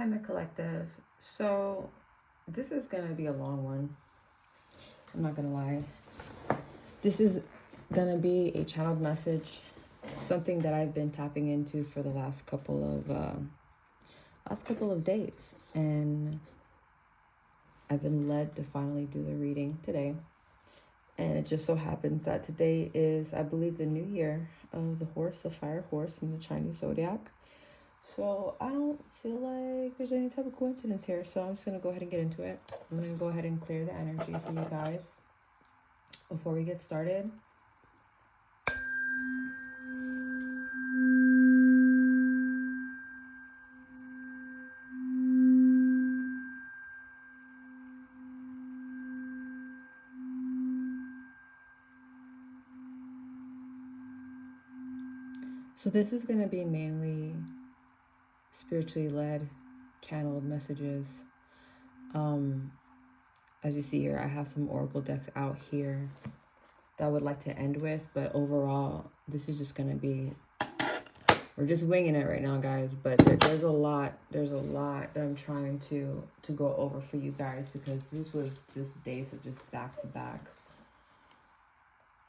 Hi, my collective. So, this is going to be a long one. I'm not going to lie. This is going to be a channeled message, something that I've been tapping into for the last couple of days. And I've been led to finally do the reading today. And it just so happens that today is, I believe, the new year of the horse, the fire horse in the Chinese zodiac. So I don't feel like there's any type of coincidence here. So I'm just going to go ahead and get into it. I'm going to go ahead and clear the energy for you guys before we get started. So this is going to be mainly spiritually led, channeled messages. As you see here, I have some oracle decks out here that I would like to end with, but overall, this is just going to be, we're just winging it right now, guys, but there's a lot that I'm trying to go over for you guys, because this was just days of just back to back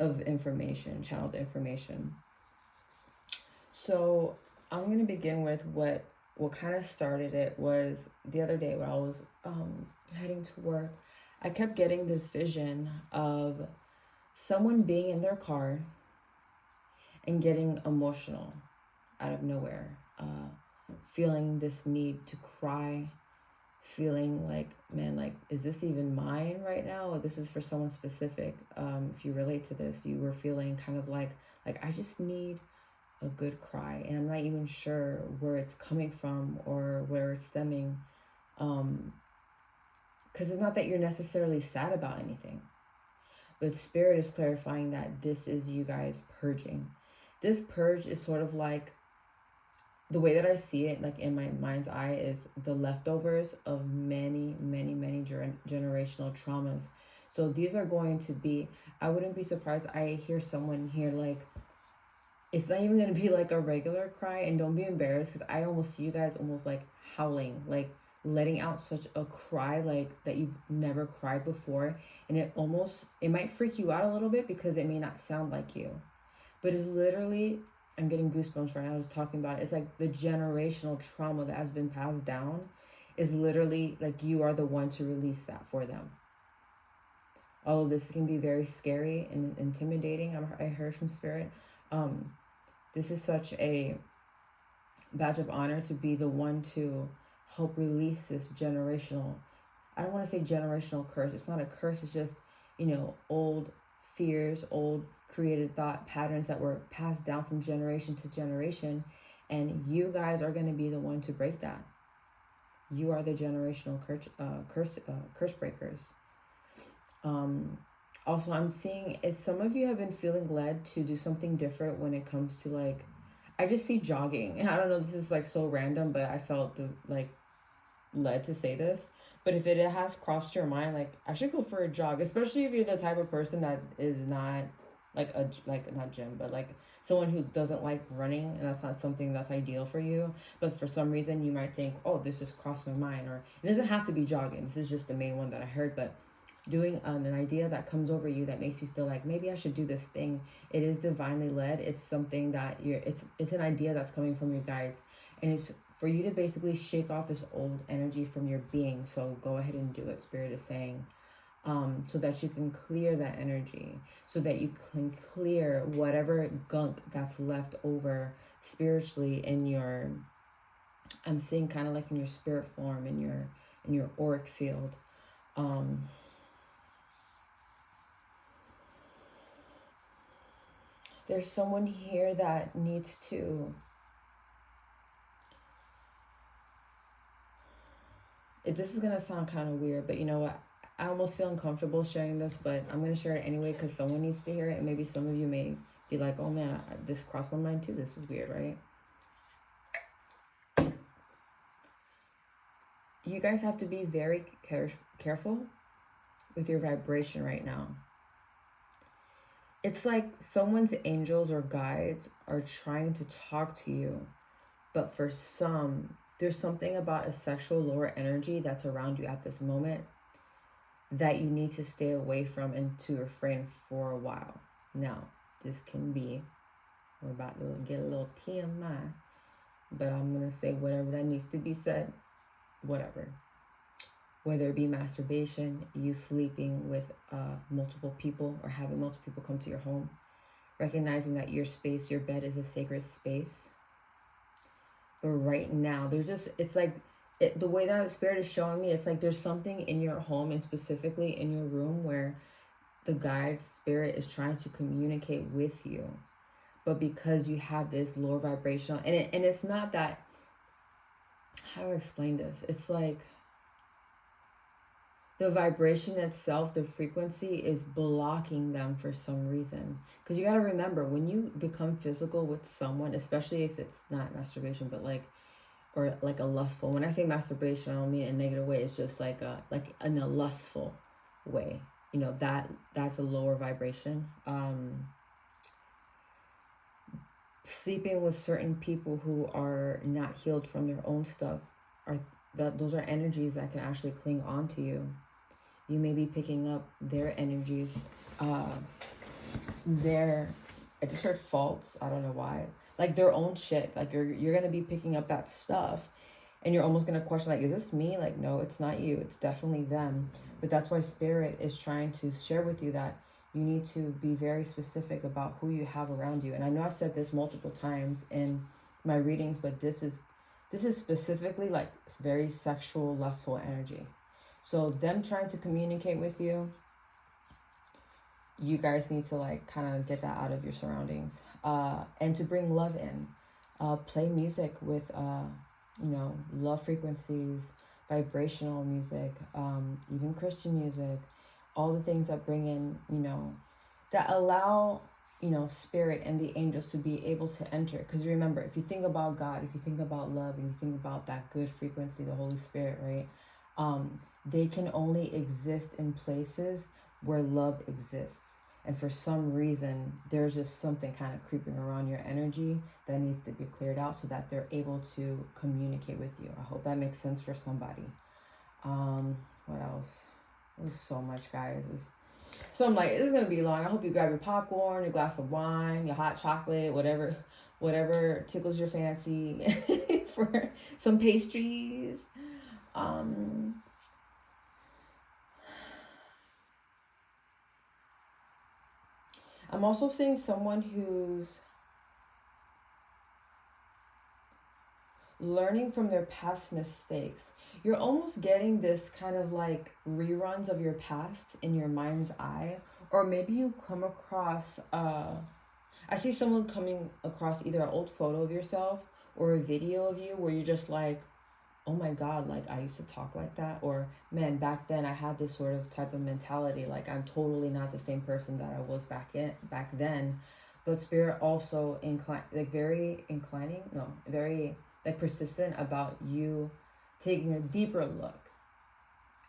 of information, channeled information. So I'm going to begin with what kind of started it was the other day when I was heading to work. I kept getting this vision of someone being in their car and getting emotional out of nowhere, feeling this need to cry, feeling like, man, like, is this even mine right now? Or this is for someone specific. If you relate to this, you were feeling kind of like I just need a good cry, and I'm not even sure where it's coming from or where it's stemming, because it's not that you're necessarily sad about anything, but spirit is clarifying that this is you guys purging. This purge is sort of like, the way that I see it, like in my mind's eye, is the leftovers of many generational traumas. So these are going to be, I wouldn't be surprised I hear someone here like, it's not even going to be like a regular cry, and don't be embarrassed, because I almost see you guys almost like howling, like letting out such a cry like that you've never cried before. And it might freak you out a little bit because it may not sound like you, but it's literally, I'm getting goosebumps right now just talking about it. It's like the generational trauma that has been passed down is literally like you are the one to release that for them. Although this can be very scary and intimidating, I heard from spirit. This is such a badge of honor to be the one to help release this generational, I don't want to say generational curse. It's not a curse. It's just, old fears, old created thought patterns that were passed down from generation to generation. And you guys are going to be the one to break that. You are the generational curse breakers. Also, I'm seeing if some of you have been feeling led to do something different when it comes to like, I just see jogging. And I don't know, this is like so random, but I felt led to say this. But if it has crossed your mind, like, I should go for a jog, especially if you're the type of person that is not not gym, but like someone who doesn't like running, and that's not something that's ideal for you. But for some reason you might think, oh, this just crossed my mind. Or it doesn't have to be jogging. This is just the main one that I heard. But doing an idea that comes over you that makes you feel like maybe I should do this thing. It is divinely led. It's something that it's an idea that's coming from your guides, and it's for you to basically shake off this old energy from your being. So go ahead and do it, spirit is saying, so that you can clear that energy, so that you can clear whatever gunk that's left over spiritually in your, I'm seeing kind of like in your spirit form, in your auric field. There's someone here that needs to, this is going to sound kind of weird, but you know what? I almost feel uncomfortable sharing this, but I'm going to share it anyway because someone needs to hear it. And maybe some of you may be like, oh man, this crossed my mind too. This is weird, right? You guys have to be very careful with your vibration right now. It's like someone's angels or guides are trying to talk to you, but for some, there's something about a sexual lower energy that's around you at this moment that you need to stay away from and to refrain for a while. Now, this can be, we're about to get a little TMI, but I'm going to say whatever that needs to be said, whatever. Whether it be masturbation, you sleeping with multiple people or having multiple people come to your home, recognizing that your space, your bed is a sacred space. But right now, there's just, it's like, the way that Spirit is showing me, it's like there's something in your home and specifically in your room where the guide spirit is trying to communicate with you. But because you have this lower vibrational, and it's not that, how do I explain this? It's like the vibration itself, the frequency is blocking them for some reason. Because you got to remember, when you become physical with someone, especially if it's not masturbation, but like, or like a lustful, when I say masturbation, I don't mean in a negative way. It's just like in a lustful way. You know, that's a lower vibration. Sleeping with certain people who are not healed from their own stuff, those are energies that can actually cling on to you. You may be picking up their energies, I just heard faults, I don't know why, like their own shit. Like you're gonna be picking up that stuff, and you're almost gonna question, like, is this me? Like, no, it's not you, it's definitely them. But that's why Spirit is trying to share with you that you need to be very specific about who you have around you. And I know I've said this multiple times in my readings, but this is specifically like very sexual, lustful energy. So them trying to communicate with you, you guys need to like kind of get that out of your surroundings, and to bring love in. Play music with love frequencies, vibrational music, even Christian music, all the things that bring in, that allow, Spirit and the angels to be able to enter. Because remember, if you think about God, if you think about love, and you think about that good frequency, the Holy Spirit, right? They can only exist in places where love exists. And for some reason, there's just something kind of creeping around your energy that needs to be cleared out so that they're able to communicate with you. I hope that makes sense for somebody. What else? There's so much, guys. So I'm like, this is going to be long. I hope you grab your popcorn, your glass of wine, your hot chocolate, whatever tickles your fancy for some pastries. I'm also seeing someone who's learning from their past mistakes. You're almost getting this kind of like reruns of your past in your mind's eye. Or maybe you come across, I see someone coming across either an old photo of yourself or a video of you where you're just like, oh my God, like I used to talk like that. Or man, back then I had this sort of type of mentality. Like I'm totally not the same person that I was back then. But Spirit also very persistent about you taking a deeper look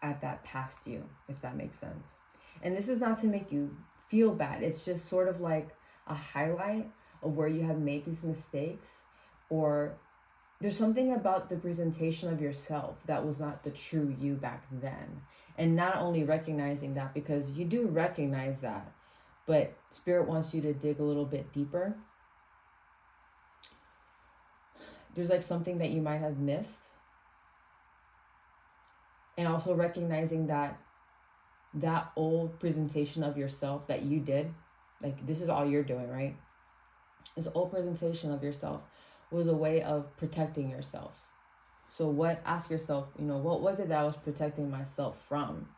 at that past you, if that makes sense. And this is not to make you feel bad. It's just sort of like a highlight of where you have made these mistakes, or there's something about the presentation of yourself that was not the true you back then. And not only recognizing that, because you do recognize that, but Spirit wants you to dig a little bit deeper. There's like something that you might have missed. And also recognizing that old presentation of yourself that you did, like this is all you're doing, right? This old presentation of yourself was a way of protecting yourself. So ask yourself, what was it that I was protecting myself from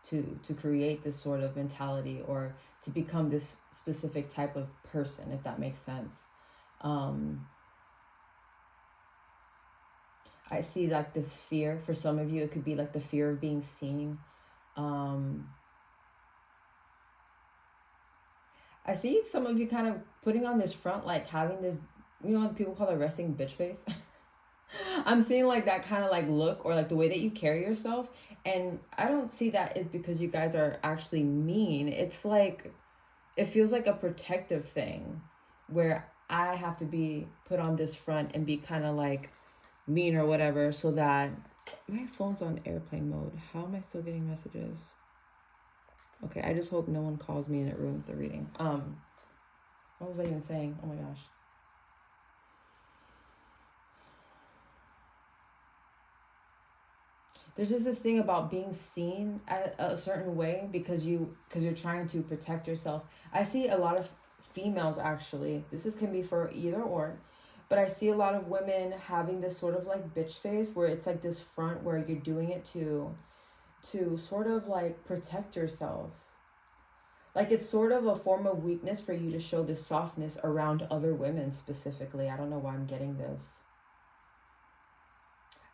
to create this sort of mentality, or to become this specific type of person, if that makes sense. I see like this fear. For some of you, it could be like the fear of being seen. I see some of you kind of putting on this front, like having this, what people call a resting bitch face. I'm seeing like that kind of like look, or like the way that you carry yourself. And I don't see that is because you guys are actually mean. It's like, it feels like a protective thing where I have to be put on this front and be kind of like mean or whatever, so that my phone's on airplane mode. How am I still getting messages? Okay, I just hope no one calls me and it ruins the reading. What was I even saying? Oh my gosh. There's just this thing about being seen a certain way because you're trying to protect yourself. I see a lot of females, actually. Can be for either or, but I see a lot of women having this sort of like bitch face where it's like this front where you're doing it to sort of like protect yourself. Like it's sort of a form of weakness for you to show this softness around other women specifically. I don't know why I'm getting this.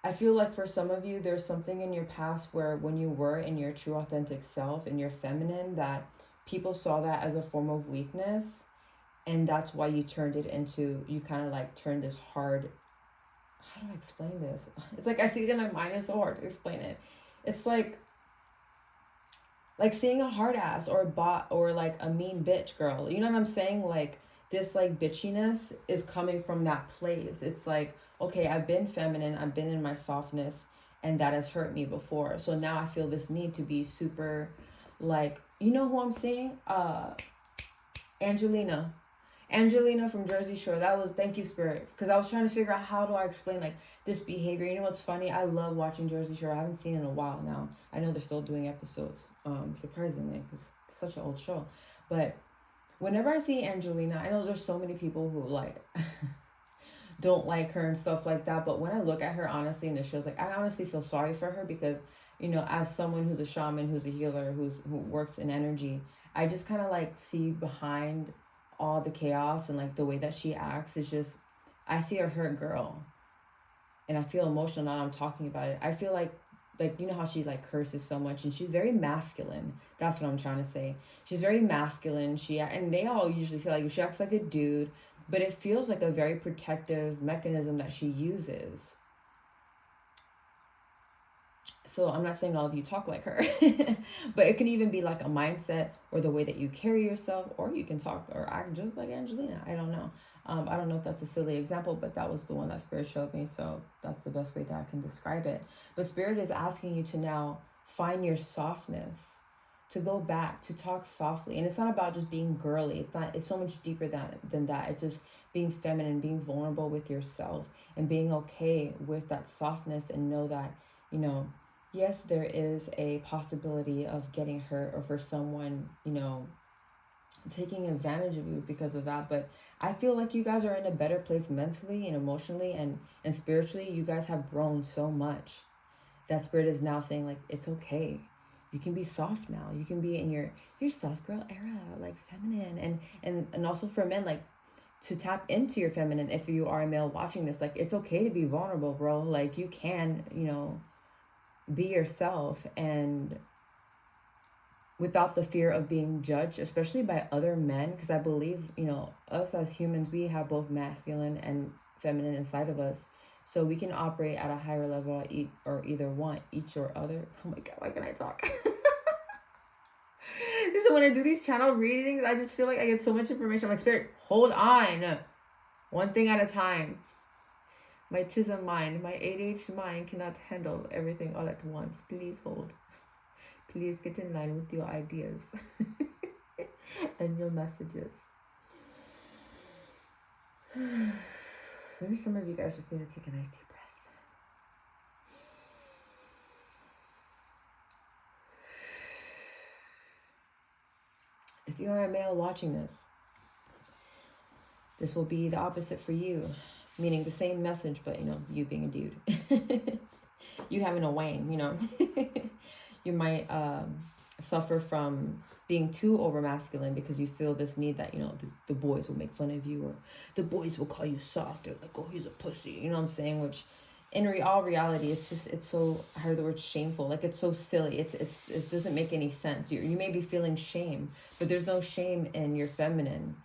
I feel like for some of you, there's something in your past where when you were in your true authentic self and you're feminine, that people saw that as a form of weakness. And that's why you turned it into, you kind of like turned this hard, how do I explain this? It's like I see it in my mind, it's so hard to explain it. It's like seeing a hard ass or a bot or like a mean bitch girl. You know what I'm saying? Like this like bitchiness is coming from that place. It's like, okay, I've been feminine, I've been in my softness, and that has hurt me before. So now I feel this need to be super like, you know who I'm seeing? Angelina from Jersey Shore. That was, thank you, Spirit. Because I was trying to figure out how do I explain like this behavior. You know what's funny? I love watching Jersey Shore. I haven't seen it in a while now. I know they're still doing episodes, surprisingly, because it's such an old show. But whenever I see Angelina, I know there's so many people who like don't like her and stuff like that. But when I look at her honestly in the shows, like I honestly feel sorry for her because, you know, as someone who's a shaman, who's a healer, who works in energy, I just kind of like see behind all the chaos and like the way that she acts is just, I see a hurt girl and I feel emotional now I'm talking about it. I feel like you know how she like curses so much and she's very masculine. That's what I'm trying to say. She's very masculine. And they all usually feel like she acts like a dude, but it feels like a very protective mechanism that she uses. So I'm not saying all of you talk like her, but it can even be like a mindset or the way that you carry yourself, or you can talk or act just like Angelina. I don't know. I don't know if that's a silly example, but that was the one that Spirit showed me. So that's the best way that I can describe it. But Spirit is asking you to now find your softness, to go back, to talk softly. And it's not about just being girly. It's so much deeper than that. It's just being feminine, being vulnerable with yourself and being okay with that softness, and know that, you know, yes, there is a possibility of getting hurt or for someone, you know, taking advantage of you because of that. But I feel like you guys are in a better place mentally and emotionally and spiritually. You guys have grown so much that Spirit is now saying like, it's okay. You can be soft now. You can be in your soft girl era, like feminine. And also for men, like to tap into your feminine. If you are a male watching this, like it's okay to be vulnerable, bro. Like you can, you know, be yourself and without the fear of being judged, especially by other men, because I believe, you know, us as humans, we have both masculine and feminine inside of us, so we can operate at a higher level or either one, each or other. Oh my god, why can I talk? This is when I do these channel readings, I just feel like I get so much information. I'm like, Spirit, hold on, one thing at a time. My tism mind, my ADHD mind cannot handle everything all at once. Please hold. Please get in line with your ideas and your messages. Maybe some of you guys just need to take a nice deep breath. If you are a male watching this, this will be the opposite for you. Meaning the same message, but, you know, you being a dude. You having a wang, you know. You might suffer from being too over masculine because you feel this need that, you know, the boys will make fun of you, or the boys will call you soft. They're like, oh, he's a pussy. You know what I'm saying? Which in all reality, it's so, I heard the word shameful. Like it's so silly. It doesn't make any sense. You may be feeling shame, but there's no shame in your feminine.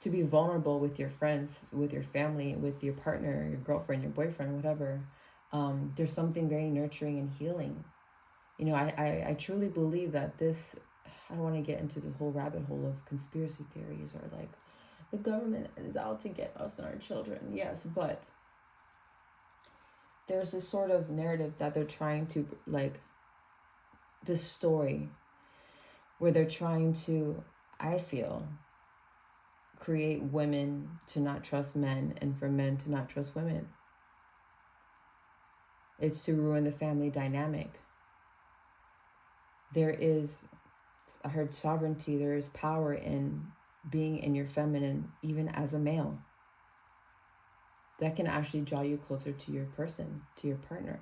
To be vulnerable with your friends, with your family, with your partner, your girlfriend, your boyfriend, whatever. There's something very nurturing and healing. You know, I truly believe that this, I don't want to get into the whole rabbit hole of conspiracy theories or like the government is out to get us and our children. Yes, but there's this sort of narrative that they're trying to, like, this story where they're trying to, I feel, create women to not trust men and for men to not trust women. It's to ruin the family dynamic. There is, I heard sovereignty, there is power in being in your feminine, even as a male. That can actually draw you closer to your person, to your partner.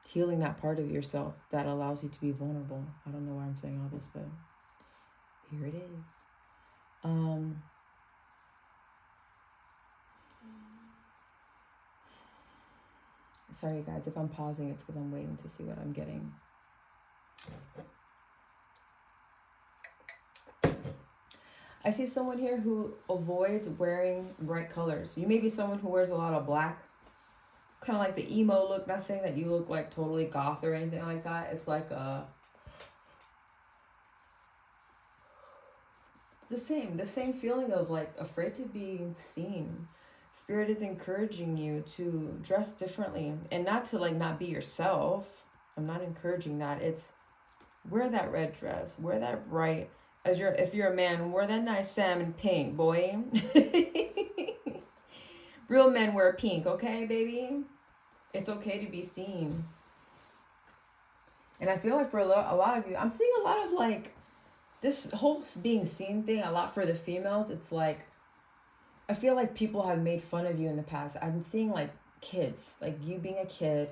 Healing that part of yourself that allows you to be vulnerable. I don't know why I'm saying all this, but here it is. Sorry guys, if I'm pausing, it's because I'm waiting to see what I'm getting. I see someone here who avoids wearing bright colors. You may be someone who wears a lot of black, kind of like the emo look. Not saying that you look like totally goth or anything like that. It's like the same feeling of like afraid to be seen. Spirit is encouraging you to dress differently and not to like not be yourself. I'm not encouraging that. It's wear that red dress, wear that bright. If you're a man, wear that nice salmon pink, boy. Real men wear pink, okay, baby? It's okay to be seen. And I feel like for a lot of you, I'm seeing a lot of like this whole being seen thing a lot for the females. It's like, I feel like people have made fun of you in the past. I'm seeing like kids, like you being a kid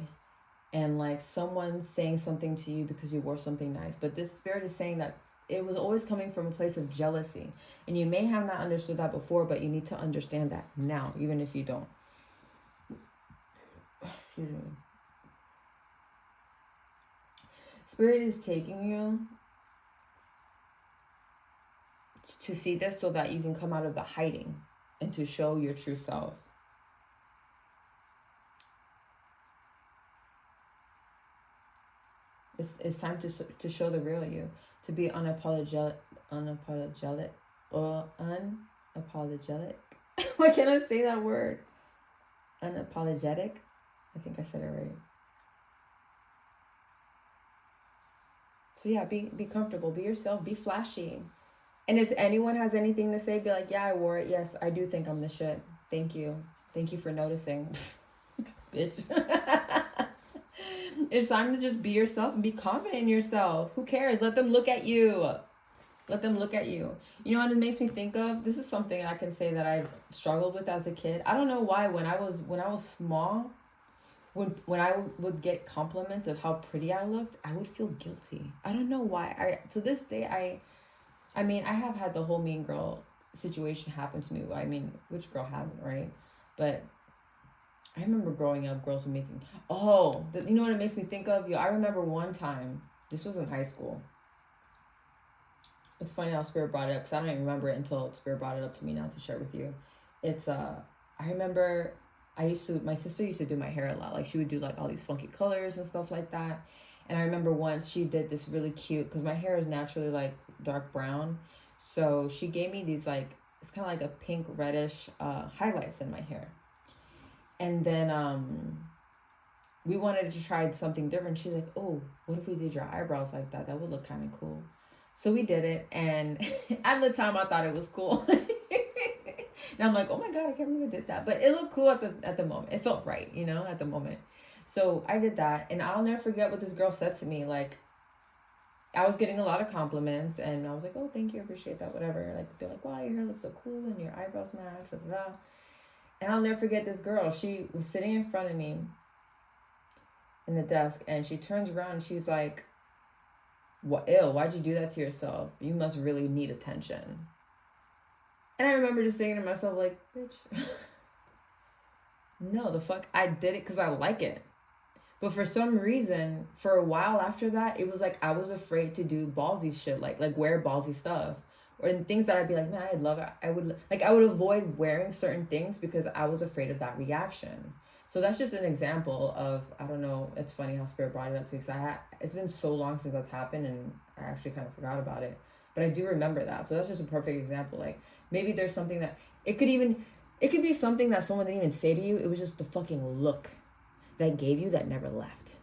and like someone saying something to you because you wore something nice. But this spirit is saying that it was always coming from a place of jealousy. And you may have not understood that before, but you need to understand that now, even if you don't. Excuse me. Spirit is taking you to see this so that you can come out of the hiding and to show your true self. It's time to show the real you, to be unapologetic. Why can't I say that word? Unapologetic. I think I said it right. So yeah, be comfortable, be yourself, be flashy. And if anyone has anything to say, be like, yeah, I wore it. Yes, I do think I'm the shit. Thank you. Thank you for noticing. Bitch. It's time to just be yourself and be confident in yourself. Who cares? Let them look at you. Let them look at you. You know what it makes me think of? This is something I can say that I struggled with as a kid. I don't know why when I was small, when I would get compliments of how pretty I looked, I would feel guilty. I don't know why. To this day, I mean, I have had the whole mean girl situation happen to me. I mean, which girl hasn't, right? But I remember growing up, girls were making... Oh, you know what it makes me think of? I remember one time, this was in high school. It's funny how Spirit brought it up, because I don't even remember it until Spirit brought it up to me now to share with you. It's, I remember my sister used to do my hair a lot. Like, she would do, like, all these funky colors and stuff like that. And I remember once she did this really cute, because my hair is naturally, like, dark brown. So she gave me these, like, it's kind of like a pink reddish highlights in my hair. And then we wanted to try something different. She's like, oh, what if we did your eyebrows like that? That would look kind of cool. So we did it. And at the time, I thought it was cool. And I'm like, oh my God, I can't believe I did that. But it looked cool at the moment. It felt right, at the moment. So I did that. And I'll never forget what this girl said to me. Like, I was getting a lot of compliments. And I was like, oh, thank you. I appreciate that. Whatever. Like, they're like, wow, your hair looks so cool. And your eyebrows match. Blah, blah, blah. And I'll never forget this girl. She was sitting in front of me in the desk, and she turns around and she's like, "What? Ew, why'd you do that to yourself? You must really need attention." And I remember just thinking to myself, like, bitch, no, the fuck, I did it because I like it. But for some reason, for a while after that, it was like I was afraid to do ballsy shit, like wear ballsy stuff. Or in things that I'd be like, man, I'd love it. I would avoid wearing certain things because I was afraid of that reaction. So that's just an example of, I don't know, it's funny how Spirit brought it up to me, because it's been so long since that's happened and I actually kind of forgot about it. But I do remember that. So that's just a perfect example. Like, maybe there's something that, it could even, It could be something that someone didn't even say to you. It was just the fucking look that gave you that never left.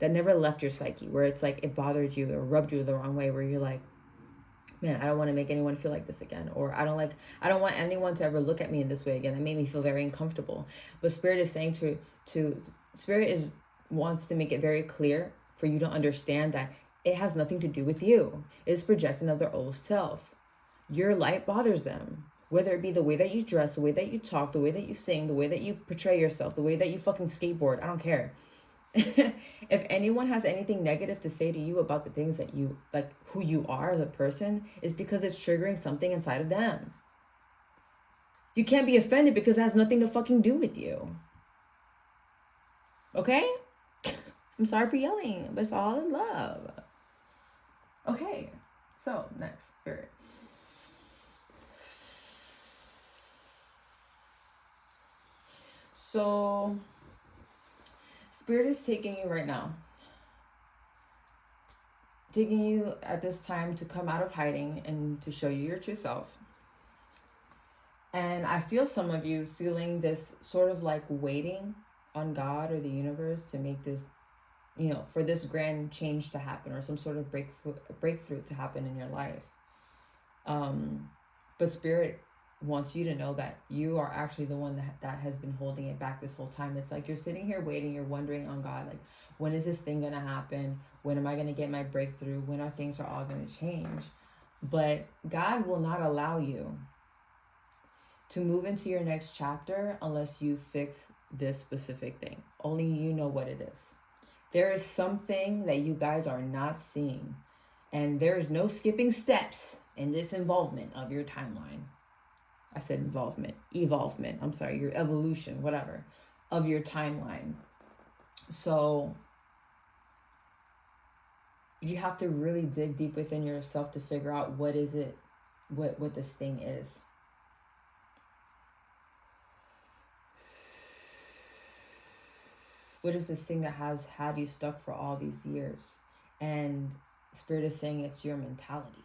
That never left your psyche, where it's like it bothered you or rubbed you the wrong way, where you're like, man, I don't want to make anyone feel like this again. Or I don't want anyone to ever look at me in this way again. That made me feel very uncomfortable. But Spirit is saying wants to make it very clear for you to understand that it has nothing to do with you. It's projecting of their old self. Your light bothers them. Whether it be the way that you dress, the way that you talk, the way that you sing, the way that you portray yourself, the way that you fucking skateboard, I don't care. If anyone has anything negative to say to you about the things that you, like who you are as a person, is because it's triggering something inside of them. You can't be offended because it has nothing to fucking do with you. Okay? I'm sorry for yelling, but it's all in love. Okay, so next, Spirit. So, Spirit is taking you right now. Taking you at this time to come out of hiding and to show you your true self. And I feel some of you feeling this sort of like waiting on God or the universe to make this, for this grand change to happen or some sort of breakthrough to happen in your life. But Spirit wants you to know that you are actually the one that has been holding it back this whole time. It's like you're sitting here waiting, you're wondering on God, like, when is this thing gonna happen? When am I gonna get my breakthrough? When are things all gonna change? But God will not allow you to move into your next chapter unless you fix this specific thing. Only you know what it is. There is something that you guys are not seeing, and there is no skipping steps in this involvement of your timeline. I said evolvement, I'm sorry, your evolution, whatever, of your timeline. So you have to really dig deep within yourself to figure out what this thing is. What is this thing that has had you stuck for all these years? And Spirit is saying it's your mentality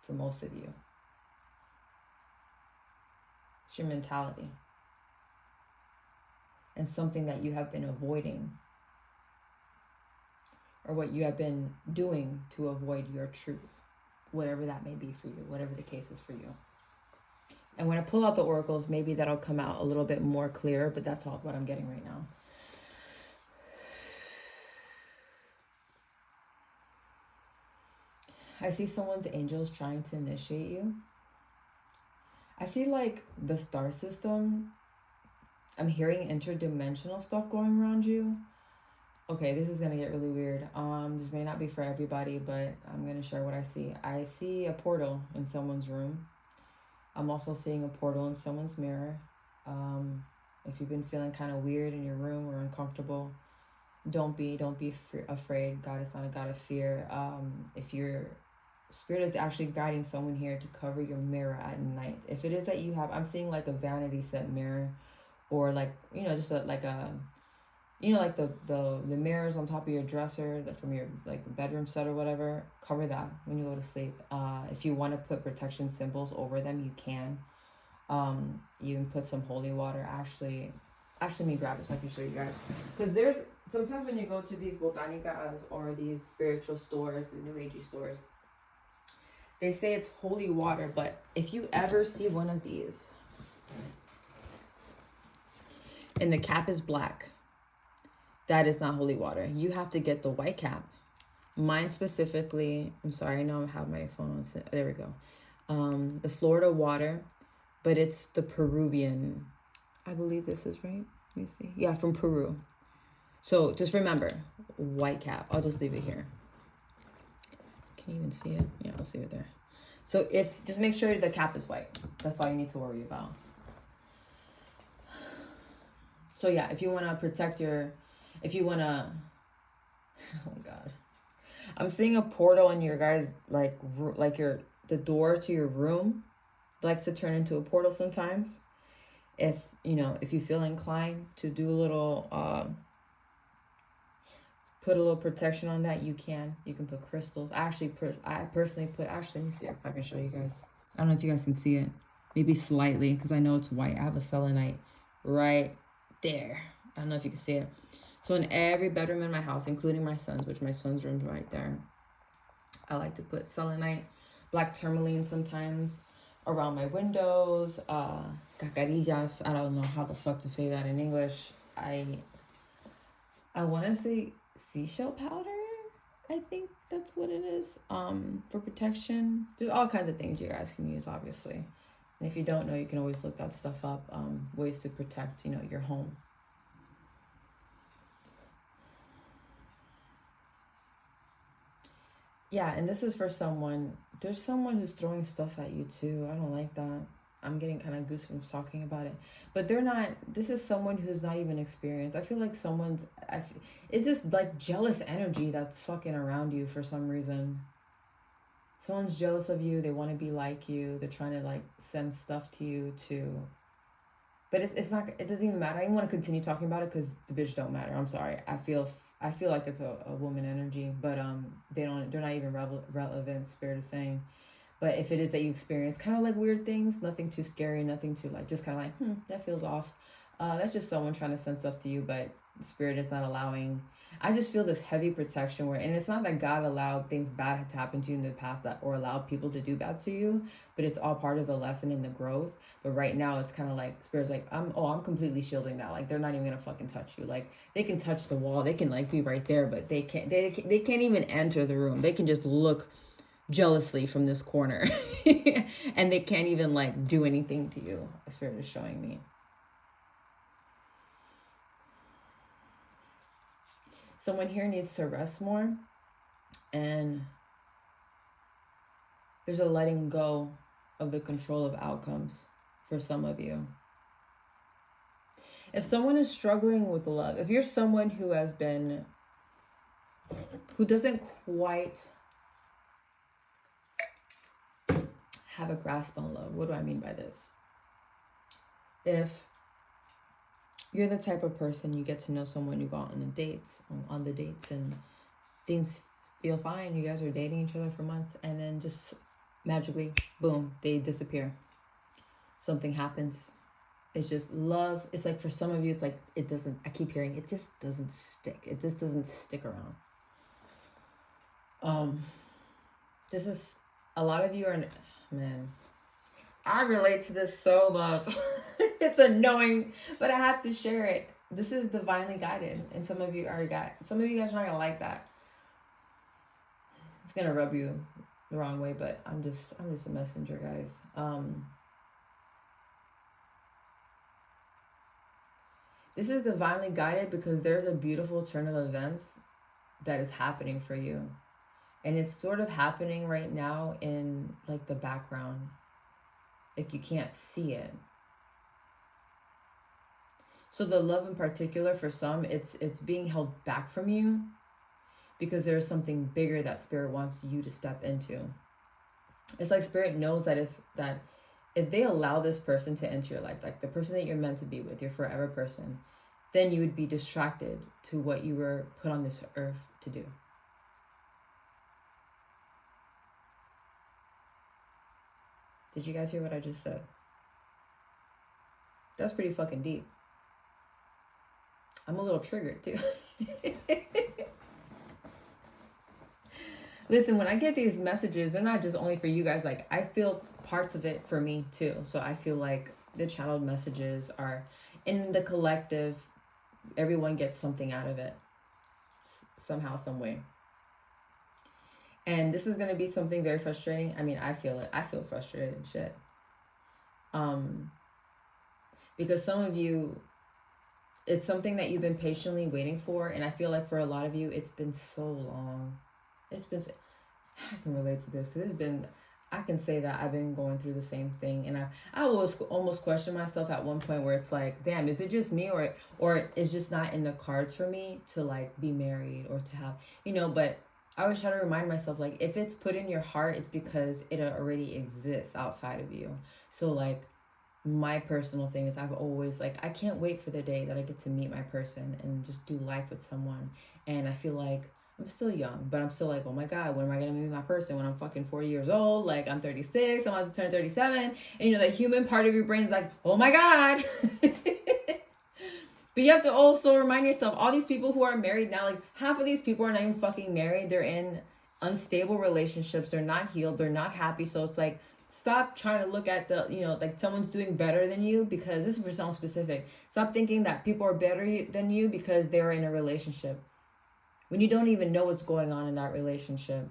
for most of you. It's your mentality. And something that you have been avoiding, or what you have been doing to avoid your truth, whatever that may be for you, whatever the case is for you. And when I pull out the oracles, maybe that'll come out a little bit more clear, but that's all what I'm getting right now. I see someone's angels trying to initiate you. I see like the star system. I'm hearing interdimensional stuff going around you. Okay, this is gonna get really weird. This may not be for everybody, but I'm gonna share what I see. I see a portal in someone's room. I'm also seeing a portal in someone's mirror. If you've been feeling kind of weird in your room or uncomfortable, don't be afraid. God is not a God of fear. If your Spirit is actually guiding someone here to cover your mirror at night. If it is that you have, I'm seeing like a vanity set mirror, or like, just the mirrors on top of your dresser from your like bedroom set or whatever. Cover that when you go to sleep. If you want to put protection symbols over them, you can. You can put some holy water. Actually, let me grab this so I can show you guys. Because there's sometimes when you go to these botanikas or these spiritual stores, the new agey stores, they say it's holy water, but if you ever see one of these and the cap is black, that is not holy water. You have to get the white cap. Mine specifically, I'm sorry, I know I have my phone on. There we go. The Florida water, but it's the Peruvian. I believe this is right. Let me see. Yeah, from Peru. So just remember, white cap. I'll just leave it here. Can you even see it? Yeah, I'll see it there. So it's just make sure the cap is white. That's all you need to worry about. So yeah, if you want to protect oh God, I'm seeing a portal in your guys' the door to your room likes to turn into a portal sometimes. If you feel inclined to do a little put a little protection on that, you can put crystals. I personally put, let me see if I can show you guys. I don't know if you guys can see it. maybe slightly, because I know it's white. I have a selenite right there. I don't know if you can see it. So in every bedroom in my house, including my son's, which my son's room's right there, I like to put selenite, black tourmaline sometimes, around my windows, cacarillas. I don't know how the fuck to say that in English. I want to say seashell powder. I think that's what it is. For protection. There's all kinds of things you guys can use, obviously. And if you don't know, you can always look that stuff up. Ways to protect, your home. Yeah, and this is for someone. There's someone who's throwing stuff at you too. I don't like that. I'm getting kind of goosebumps talking about it. But they're not, this is someone who's not even experienced. I feel like it's just like jealous energy that's fucking around you for some reason. Someone's jealous of you. They want to be like you. They're trying to like send stuff to you too. But it's not, it doesn't even matter. I even want to continue talking about it because the bitch don't matter. I'm sorry. I feel like it's a woman energy, but they're not even relevant, Spirit is saying. But if it is that you experience kind of like weird things, nothing too scary, nothing too like, just kind of like, that feels off. That's just someone trying to send stuff to you, but Spirit is not allowing. I just feel this heavy protection where, and it's not that God allowed things bad to happen to you in the past or allowed people to do bad to you, but it's all part of the lesson and the growth. But right now it's kind of like Spirit's like, I'm completely shielding that. Like they're not even gonna fucking touch you. Like they can touch the wall, they can like be right there, but they can't even enter the room. They can just look jealously from this corner and they can't even like do anything to you. Spirit is showing me. Someone here needs to rest more, and there's a letting go of the control of outcomes for some of you. If someone is struggling with love, if you're someone who doesn't quite have a grasp on love, what do I mean by this? If you're the type of person, you get to know someone, you go on the dates, and things feel fine. You guys are dating each other for months, and then just magically, boom, they disappear. Something happens. It's just love. It's like for some of you, it's like it doesn't. I keep hearing it just doesn't stick. It just doesn't stick around. This is a lot of you are, man. I relate to this so much. It's annoying, but I have to share it. This is divinely guided, and some of you guys are not gonna like that. It's gonna rub you the wrong way, but I'm just a messenger, guys. This is divinely guided because there's a beautiful turn of events that is happening for you, and it's sort of happening right now in like the background. Like you can't see it. So the love in particular, for some, it's being held back from you because there's something bigger that Spirit wants you to step into. It's like Spirit knows that if they allow this person to enter your life, like the person that you're meant to be with, your forever person, then you would be distracted to what you were put on this earth to do. Did you guys hear what I just said? That's pretty fucking deep. I'm a little triggered too. Listen, when I get these messages, they're not just only for you guys. Like I feel parts of it for me too. So I feel like the channeled messages are in the collective. Everyone gets something out of it somehow, some way. And this is going to be something very frustrating. I mean, I feel it. I feel frustrated and shit. Because some of you, it's something that you've been patiently waiting for. And I feel like for a lot of you, it's been so long. I can relate to this because I can say that I've been going through the same thing. And I was almost question myself at one point where it's like, damn, is it just me or it's just not in the cards for me to like be married or to have, but I always try to remind myself, like, if it's put in your heart, it's because it already exists outside of you. So, like, my personal thing is I've always, like, I can't wait for the day that I get to meet my person and just do life with someone. And I feel like I'm still young, but I'm still like, oh my God, when am I going to meet my person when I'm fucking 40 years old? Like, I'm 36, I'm about to turn 37. And you know, that human part of your brain is like, oh my God. But you have to also remind yourself, all these people who are married now, like half of these people are not even fucking married. They're in unstable relationships. They're not healed. They're not happy. So it's like, stop trying to look at the, you know, like someone's doing better than you, because this is for someone specific. Stop thinking that people are better than you because they're in a relationship, when you don't even know what's going on in that relationship.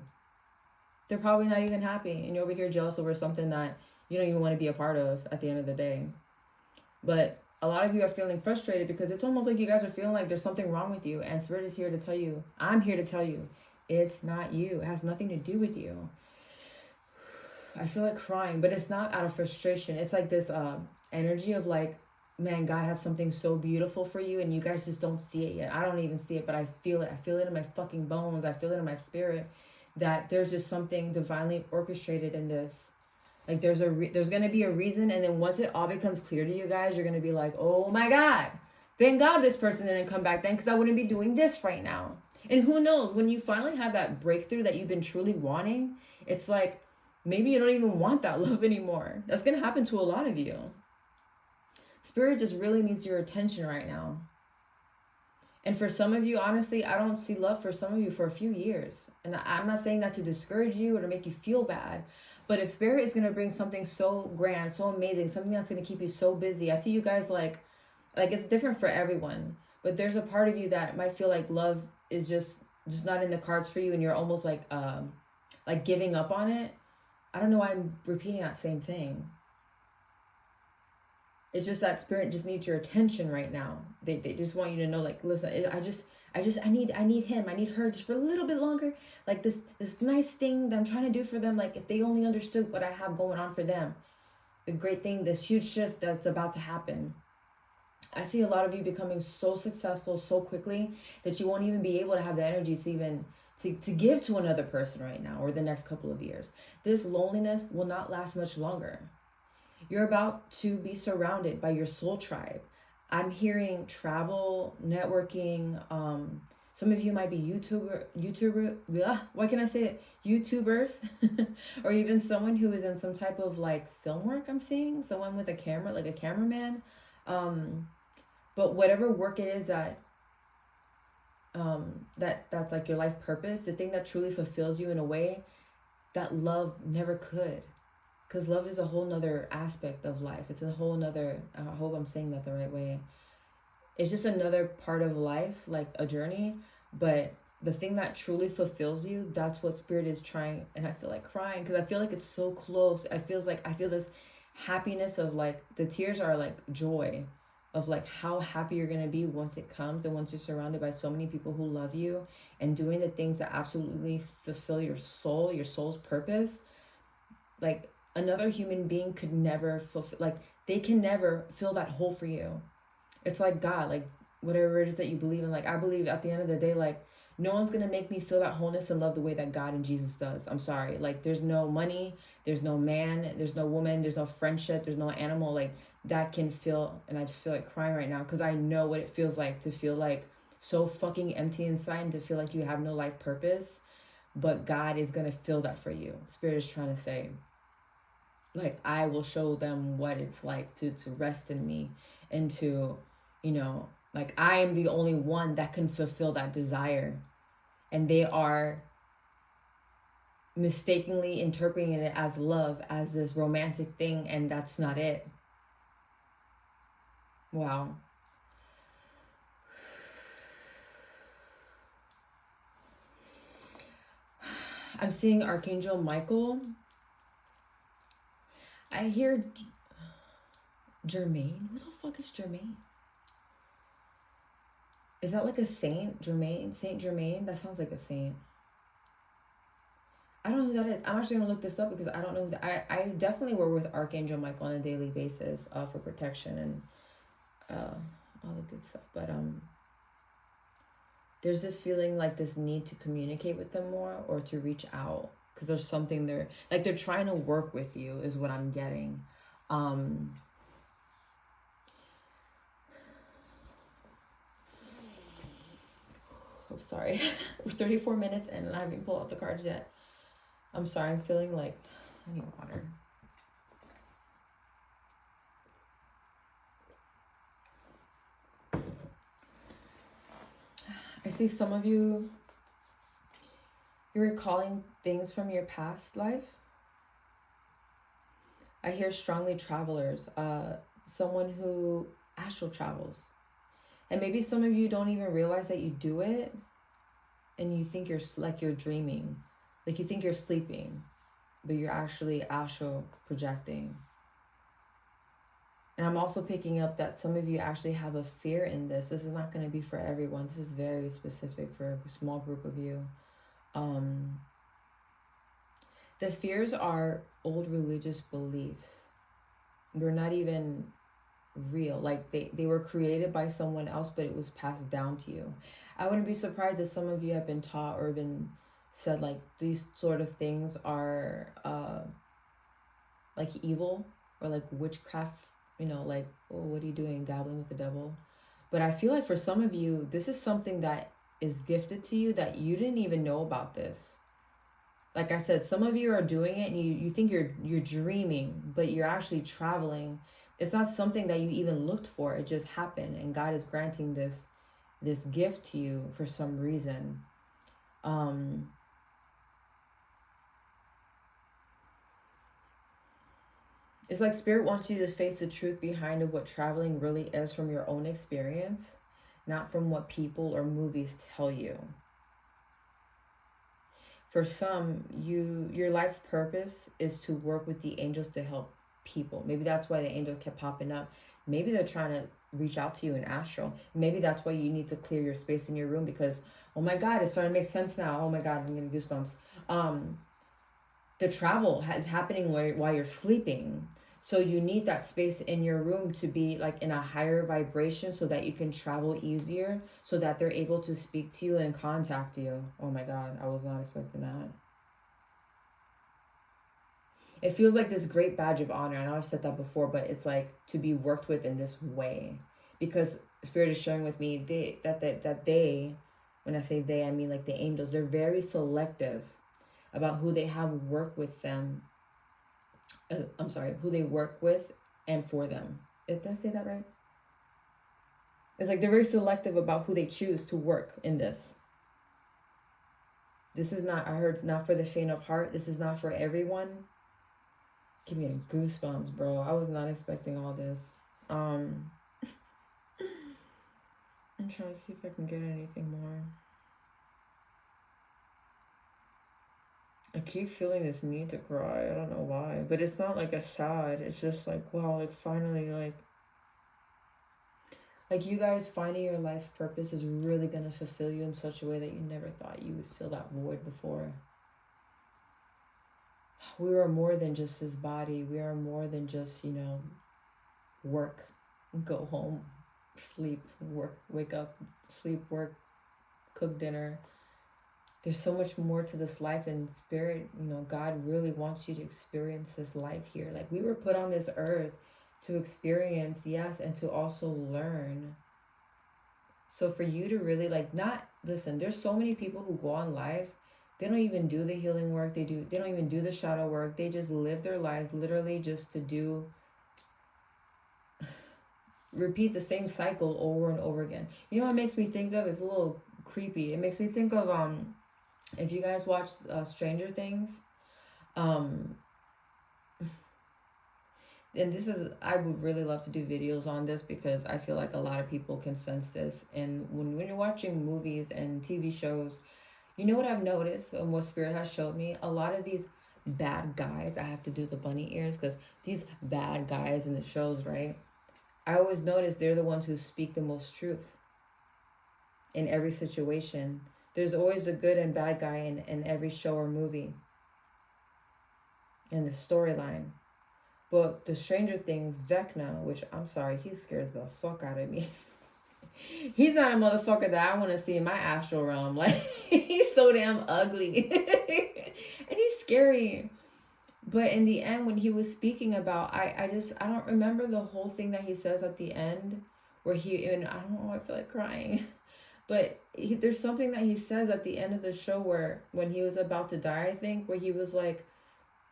They're probably not even happy, and you're over here jealous over something that you don't even want to be a part of at the end of the day. But a lot of you are feeling frustrated because it's almost like you guys are feeling like there's something wrong with you, and Spirit is here to tell you, I'm here to tell you, it's not you. It has nothing to do with you. I feel like crying, but it's not out of frustration. It's like this energy of like, man, God has something so beautiful for you, and you guys just don't see it yet. I don't even see it, but I feel it. I feel it in my fucking bones. I feel it in my spirit, that there's just something divinely orchestrated in this. Like there's going to be a reason, and then once it all becomes clear to you guys, you're going to be like, oh my God, thank God this person didn't come back then, because I wouldn't be doing this right now. And who knows, when you finally have that breakthrough that you've been truly wanting, it's like, maybe you don't even want that love anymore. That's going to happen to a lot of you. Spirit just really needs your attention right now. And for some of you, honestly, I don't see love for some of you for a few years. And I'm not saying that to discourage you or to make you feel bad. But if Spirit is going to bring something so grand, so amazing, something that's going to keep you so busy. I see you guys like it's different for everyone. But there's a part of you that might feel like love is just not in the cards for you, and you're almost like giving up on it. I don't know why I'm repeating that same thing. It's just that Spirit just needs your attention right now. They just want you to know, like, listen, I need him. I need her just for a little bit longer. Like this nice thing that I'm trying to do for them. Like if they only understood what I have going on for them, the great thing, this huge shift that's about to happen. I see a lot of you becoming so successful so quickly that you won't even be able to have the energy to even to give to another person right now or the next couple of years. This loneliness will not last much longer. You're about to be surrounded by your soul tribe. I'm hearing travel, networking. Some of you might be why can I say it? YouTubers, or even someone who is in some type of like film work. I'm seeing someone with a camera, like a cameraman. But whatever work it is that that's like your life purpose, the thing that truly fulfills you in a way that love never could. Because love is a whole nother aspect of life. It's a whole nother, I hope I'm saying that the right way. It's just another part of life, like a journey. But the thing that truly fulfills you, that's what Spirit is trying. And I feel like crying because I feel like it's so close. I feel this happiness of like, the tears are like joy of like how happy you're going to be once it comes, and once you're surrounded by so many people who love you and doing the things that absolutely fulfill your soul's purpose. Like, another human being could never fulfill, like they can never fill that hole for you. It's like God, like whatever it is that you believe in. Like I believe at the end of the day, like no one's gonna make me feel that wholeness and love the way that God and Jesus does. I'm sorry. Like there's no money, there's no man, there's no woman, there's no friendship, there's no animal like that can feel. And I just feel like crying right now because I know what it feels like to feel like so fucking empty inside and to feel like you have no life purpose. But God is gonna fill that for you. Spirit is trying to say, like, I will show them what it's like to rest in me and to, you know, like I am the only one that can fulfill that desire. And they are mistakenly interpreting it as love, as this romantic thing, and that's not it. Wow. I'm seeing Archangel Michael. I hear Jermaine. Who the fuck is Jermaine? Is that like a saint? Jermaine? Saint Germain? That sounds like a saint. I don't know who that is. I'm actually going to look this up because I don't know who that. I definitely work with Archangel Michael on a daily basis for protection and all the good stuff. But there's this feeling like this need to communicate with them more or to reach out. Because there's something there, like they're trying to work with you is what I'm getting. sorry. We're 34 minutes in and I haven't pulled out the cards yet. I'm sorry, I'm feeling like I need water. I see some of you, you're recalling things from your past life. I hear strongly travelers, someone who astral travels. And maybe some of you don't even realize that you do it, and you think you're dreaming. Like you think you're sleeping, but you're actually astral projecting. And I'm also picking up that some of you actually have a fear in this. This is not going to be for everyone. This is very specific for a small group of you. The fears are old religious beliefs. They're not even real. Like they were created by someone else, but it was passed down to you. I wouldn't be surprised if some of you have been taught or been said like these sort of things are like evil or like witchcraft, you know, like, oh, what are you doing, dabbling with the devil? But I feel like for some of you, this is something that is gifted to you that you didn't even know about this. Like I said, some of you are doing it and you think you're dreaming, but you're actually traveling. It's not something that you even looked for. It just happened, and God is granting this gift to you for some reason. It's like Spirit wants you to face the truth behind of what traveling really is from your own experience, not from what people or movies tell you. For some, your life purpose is to work with the angels to help people. Maybe that's why the angels kept popping up. Maybe they're trying to reach out to you in astral. Maybe that's why you need to clear your space in your room because, oh my God, it's starting to make sense now. Oh my God, I'm getting goosebumps. The travel is happening while you're sleeping. So you need that space in your room to be like in a higher vibration so that you can travel easier, so that they're able to speak to you and contact you. Oh my God, I was not expecting that. It feels like this great badge of honor. I know I've said that before, but it's like to be worked with in this way. Because Spirit is sharing with me that they, when I say they, I mean like the angels, they're very selective about who they have work with them. Who they work with and for them. Did I say that right? It's like they're very selective about who they choose to work in this. This is not, I heard, not for the faint of heart. This is not for everyone. Give me goosebumps, bro. I was not expecting all this. I'm trying to see if I can get anything more. I keep feeling this need to cry. I don't know why. But it's not like a sad. It's just like, wow, like finally, like you guys finding your life's purpose is really going to fulfill you in such a way that you never thought you would fill that void before. We are more than just this body. We are more than just, work, go home, sleep, work, wake up, sleep, work, cook dinner. There's so much more to this life, and Spirit, God really wants you to experience this life here. Like we were put on this earth to experience, yes, and to also learn. So for you to really listen, there's so many people who go on life, they don't even do the healing work. They don't even do the shadow work. They just live their lives literally just to repeat the same cycle over and over again. You know what it makes me think of? It's a little creepy. It makes me think of if you guys watch Stranger Things, and this is, I would really love to do videos on this because I feel like a lot of people can sense this. And when you're watching movies and TV shows, you know what I've noticed and what Spirit has showed me? A lot of these bad guys, I have to do the bunny ears because these bad guys in the shows, right? I always notice they're the ones who speak the most truth in every situation. There's always a good and bad guy in every show or movie in the storyline. But the Stranger Things, Vecna, which I'm sorry, he scares the fuck out of me. He's not a motherfucker that I want to see in my astral realm. Like, he's so damn ugly. And he's scary. But in the end, when he was speaking about, I don't remember the whole thing that he says at the end, where and I don't know, I feel like crying. But there's something that he says at the end of the show where when he was about to die, I think, where he was like,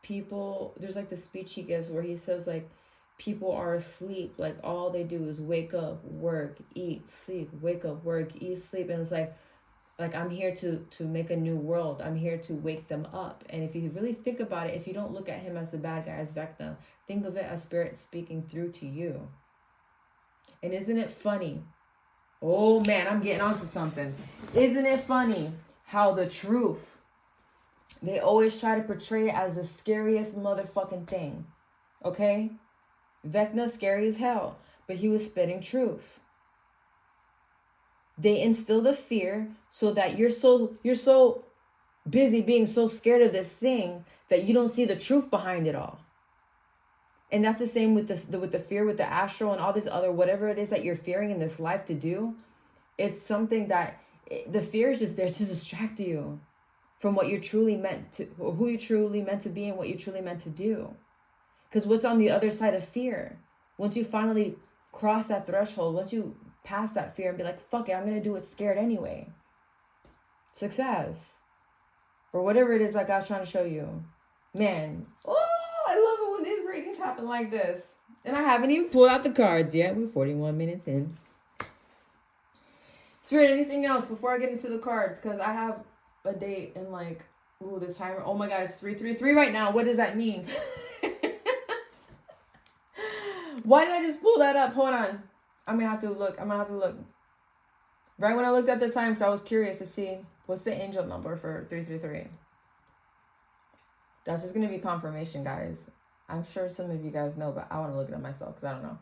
people, there's like the speech he gives where he says like, people are asleep, like all they do is wake up, work, eat, sleep, wake up, work, eat, sleep. And it's like I'm here to make a new world. I'm here to wake them up. And if you really think about it, if you don't look at him as the bad guy, as Vecna, think of it as spirit speaking through to you. And isn't it funny? Oh man, I'm getting onto something. Isn't it funny how the truth, they always try to portray it as the scariest motherfucking thing. Okay? Vecna, scary as hell, but he was spitting truth. They instill the fear so that you're so busy being so scared of this thing that you don't see the truth behind it all. And that's the same with the fear, with the astral and all this other, whatever it is that you're fearing in this life to do. It's something that the fear is just there to distract you from what you're truly meant to, or who you're truly meant to be and what you're truly meant to do. Because what's on the other side of fear? Once you finally cross that threshold, once you pass that fear and be like, fuck it, I'm going to do it scared anyway. Success. Or whatever it is that God's trying to show you. Man, oh, I love it when these readings happen like this. And I haven't even pulled out the cards yet. We're 41 minutes in. Spirit, anything else before I get into the cards? Because I have a date and like, ooh, the timer. Oh my God, it's 3:33 right now. What does that mean? Why did I just pull that up? Hold on. I'm going to have to look. Right when I looked at the time, so I was curious to see what's the angel number for 333. That's just going to be confirmation, guys. I'm sure some of you guys know, but I want to look it up myself because I don't know.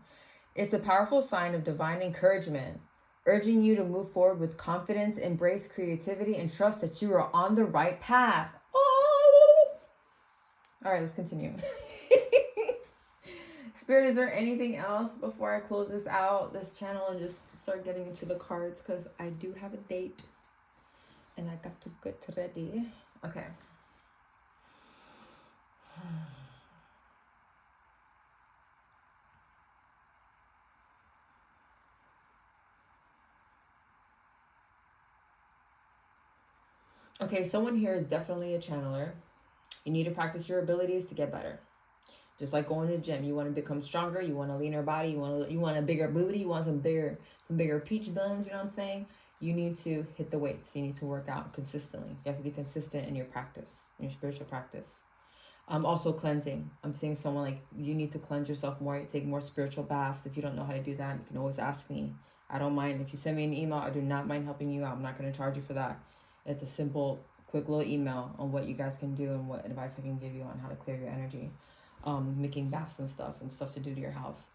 It's a powerful sign of divine encouragement, urging you to move forward with confidence, embrace creativity, and trust that you are on the right path. Oh! All right, let's continue. Spirit, is there anything else before I close this out, this channel, and just start getting into the cards? Because I do have a date and I got to get ready. Okay. Okay, someone here is definitely a channeler. You need to practice your abilities to get better. Just like going to the gym, you want to become stronger, you want a leaner body, you want a bigger booty, you want some bigger peach buns, you know what I'm saying? You need to hit the weights. You need to work out consistently. You have to be consistent in your practice, in your spiritual practice. Also cleansing. I'm seeing someone like you need to cleanse yourself more, take more spiritual baths. If you don't know how to do that, you can always ask me. I don't mind. If you send me an email, I do not mind helping you out. I'm not going to charge you for that. It's a simple, quick little email on what you guys can do and what advice I can give you on how to clear your energy. Making baths and stuff to do to your house.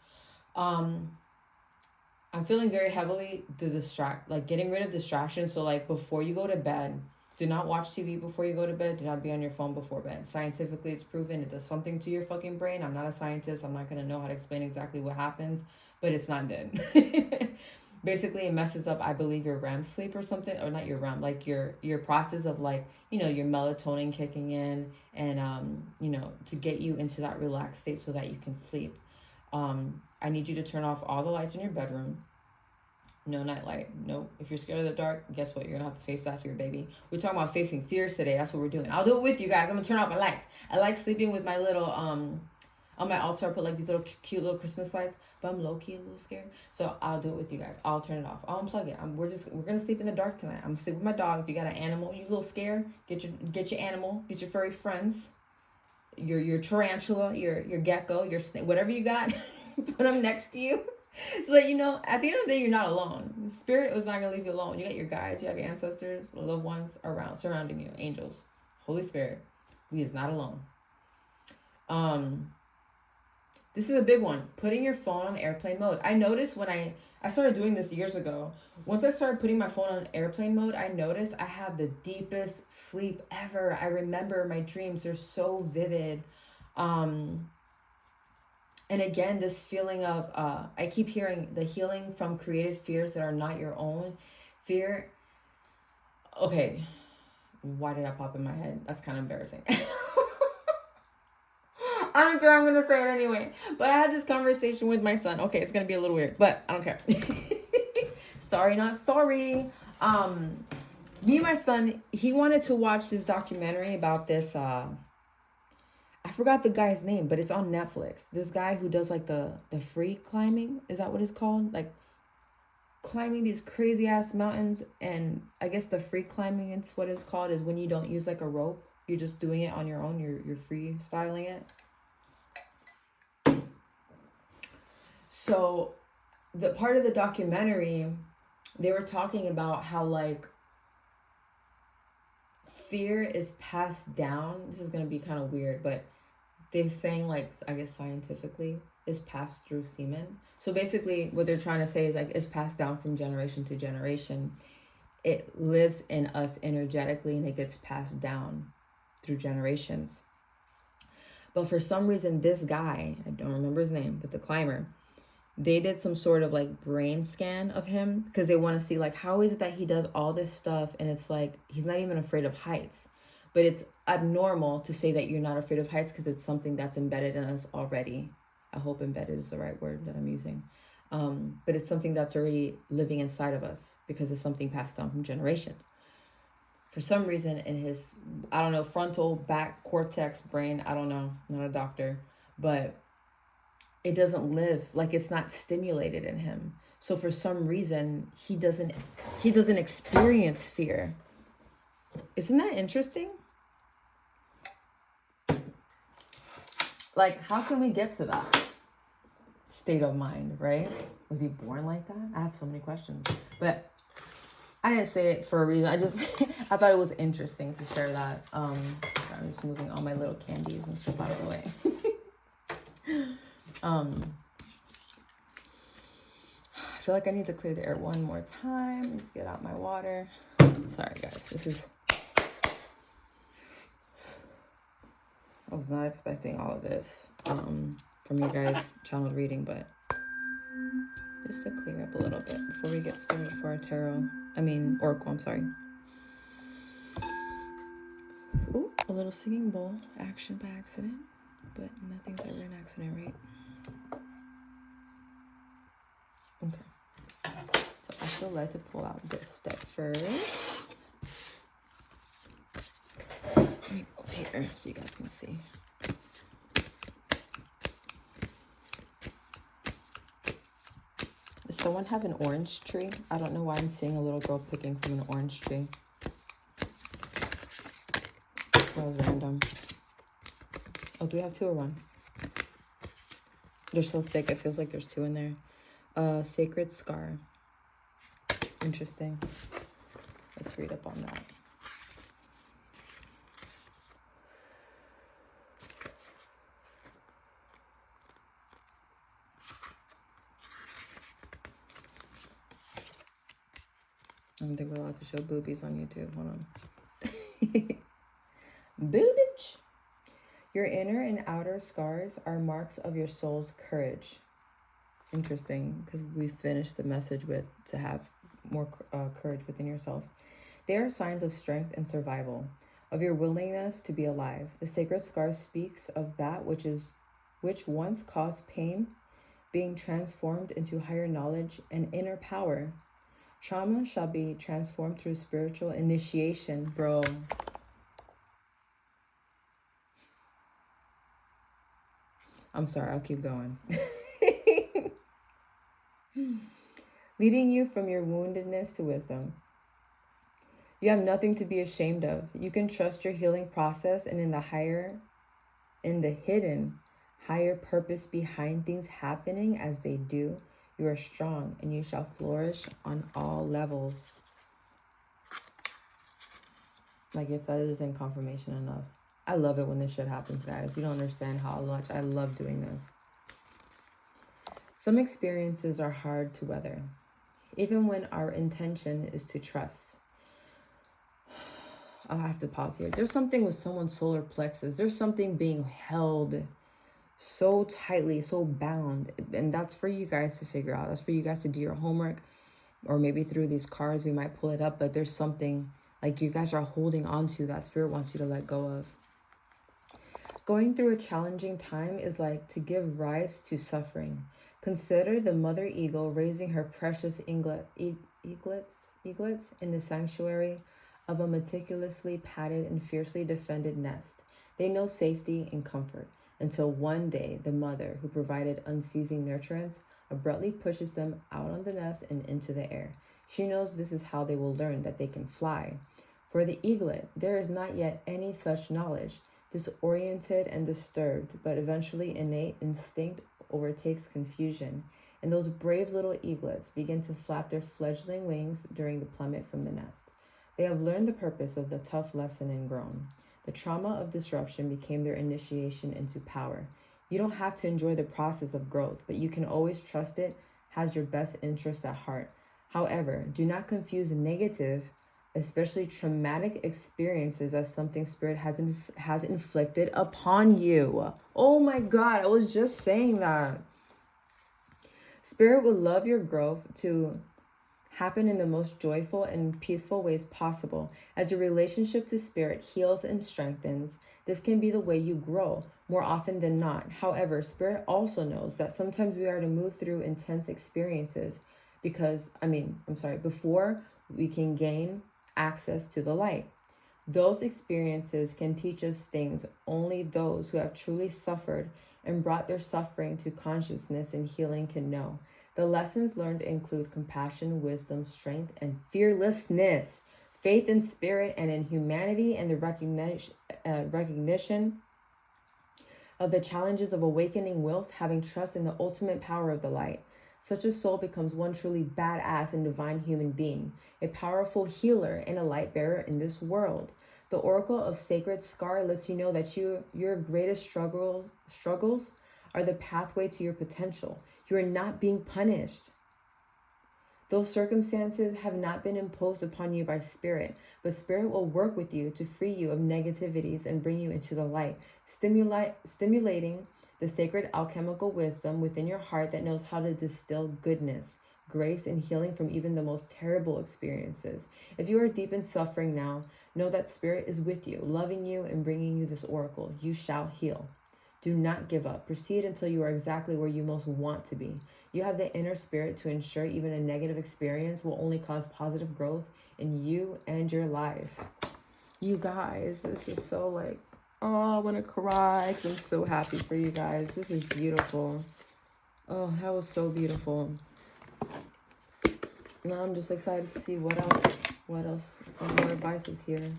I'm feeling very heavily getting rid of distractions. So like before you go to bed, do not watch TV before you go to bed. Do not be on your phone before bed. Scientifically, it's proven it does something to your fucking brain. I'm not a scientist. I'm not going to know how to explain exactly what happens, but it's not good. Basically, it messes up, I believe, your REM sleep or something, or not your REM, like your process of like, your melatonin kicking in and, to get you into that relaxed state so that you can sleep. I need you to turn off all the lights in your bedroom. No night light. Nope. If you're scared of the dark, guess what? You're going to have to face that for your baby. We're talking about facing fears today. That's what we're doing. I'll do it with you guys. I'm going to turn off my lights. I like sleeping with my little, on my altar, I put like these little cute little Christmas lights, but I'm low-key a little scared. So I'll do it with you guys. I'll turn it off. I'll unplug it. We're going to sleep in the dark tonight. I'm going to sleep with my dog. If you got an animal, you a little scared, get your animal, get your furry friends, your tarantula, your gecko, your snake, whatever you got, put them next to you. So that, at the end of the day, you're not alone. Spirit is not going to leave you alone. You got your guides, you have your ancestors, loved ones around, surrounding you, angels, Holy Spirit. We is not alone. This is a big one. Putting your phone on airplane mode. I noticed when I started doing this years ago. Once I started putting my phone on airplane mode, I noticed I have the deepest sleep ever. I remember my dreams. They're so vivid. And again, this feeling of, I keep hearing the healing from created fears that are not your own. Fear. Okay. Why did that pop in my head? That's kind of embarrassing. I don't care. I'm going to say it anyway. But I had this conversation with my son. Okay, it's going to be a little weird, but I don't care. Sorry, not sorry. Me and my son, he wanted to watch this documentary about this, I forgot the guy's name, but it's on Netflix. This guy who does like the free climbing, is that what it's called? Like climbing these crazy ass mountains. And I guess the free climbing, it's what it's called, is when you don't use like a rope. You're just doing it on your own. You're freestyling it. So the part of the documentary, they were talking about how like fear is passed down. This is going to be kind of weird, but they're saying like, I guess scientifically, is passed through semen. So basically what they're trying to say is like, it's passed down from generation to generation. It lives in us energetically and it gets passed down through generations. But for some reason, this guy, I don't remember his name, but the climber, they did some sort of like brain scan of him because they want to see like, how is it that he does all this stuff and it's like he's not even afraid of heights. But it's abnormal to say that you're not afraid of heights because it's something that's embedded in us already. I hope embedded is the right word that I'm using. But it's something that's already living inside of us because it's something passed down from generation. For some reason in his, I don't know, frontal back cortex brain, I don't know, I'm not a doctor, but it doesn't live, like it's not stimulated in him. So for some reason, he doesn't experience fear. Isn't that interesting? Like, how can we get to that state of mind, right? Was he born like that? I have so many questions. But I didn't say it for a reason. I just, I thought it was interesting to share that. I'm just moving all my little candies and stuff out of the way. I feel like I need to clear the air one more time. Just get out my water. Sorry, guys. This is... I was not expecting all of this from you guys channeled reading, but just to clear up a little bit before we get started for our tarot. Oracle, I'm sorry. Ooh, a little singing bowl. Action by accident. But nothing's ever an accident, right? Okay. So I still like to pull out this deck first. Let me move here so you guys can see. Does someone have an orange tree? I don't know why I'm seeing a little girl picking from an orange tree. That was random. Oh, do we have two or one? They're so thick, it feels like there's two in there. Sacred Scar. Interesting. Let's read up on that. I don't think we're allowed to show boobies on YouTube. Hold on. Boobage. Your inner and outer scars are marks of your soul's courage. Interesting, because we finished the message with to have more courage within yourself. They are signs of strength and survival, of your willingness to be alive. The sacred scar speaks of that which once caused pain, being transformed into higher knowledge and inner power. Trauma shall be transformed through spiritual initiation, bro. I'm sorry, I'll keep going. Leading you from your woundedness to wisdom. You have nothing to be ashamed of. You can trust your healing process, and in the hidden higher purpose behind things happening as they do, you are strong and you shall flourish on all levels. Like, if that isn't confirmation enough. I love it when this shit happens, guys. You don't understand how much I love doing this. Some experiences are hard to weather, even when our intention is to trust. I have to pause here. There's something with someone's solar plexus. There's something being held so tightly, so bound. And that's for you guys to figure out. That's for you guys to do your homework. Or maybe through these cards, we might pull it up. But there's something like you guys are holding on to that spirit wants you to let go of. Going through a challenging time is like to give rise to suffering. Consider the mother eagle raising her precious eaglets eaglets in the sanctuary of a meticulously padded and fiercely defended nest. They know safety and comfort until one day the mother, who provided unceasing nurturance, abruptly pushes them out on the nest and into the air. She knows this is how they will learn that they can fly. For the eaglet, there is not yet any such knowledge. Disoriented and disturbed, but eventually innate instinct overtakes confusion, and those brave little eaglets begin to flap their fledgling wings during the plummet from the nest. They have learned the purpose of the tough lesson and grown. The trauma of disruption became their initiation into power. You don't have to enjoy the process of growth, but you can always trust it has your best interests at heart. However, do not confuse negative, especially traumatic experiences, as something spirit has inflicted upon you. Oh my God, I was just saying that. Spirit would love your growth to happen in the most joyful and peaceful ways possible. As your relationship to spirit heals and strengthens, this can be the way you grow more often than not. However, spirit also knows that sometimes we are to move through intense experiences before we can gain access to the light. Those experiences can teach us things only those who have truly suffered and brought their suffering to consciousness and healing can know. The lessons learned include compassion, wisdom, strength, and fearlessness, faith in spirit and in humanity, and the recognition of the challenges of awakening whilst having trust in the ultimate power of the light. Such a soul becomes one truly badass and divine human being, a powerful healer and a light bearer in this world. The Oracle of Sacred Scar lets you know that your greatest struggles are the pathway to your potential. You are not being punished. Those circumstances have not been imposed upon you by spirit, but spirit will work with you to free you of negativities and bring you into the light, stimulating the sacred alchemical wisdom within your heart that knows how to distill goodness, grace, and healing from even the most terrible experiences. If you are deep in suffering now, know that spirit is with you, loving you and bringing you this oracle. You shall heal. Do not give up. Proceed until you are exactly where you most want to be. You have the inner spirit to ensure even a negative experience will only cause positive growth in you and your life. You guys, this is so I want to cry because I'm so happy for you guys. This is beautiful. Oh, that was so beautiful. Now I'm just excited to see what more advice is here.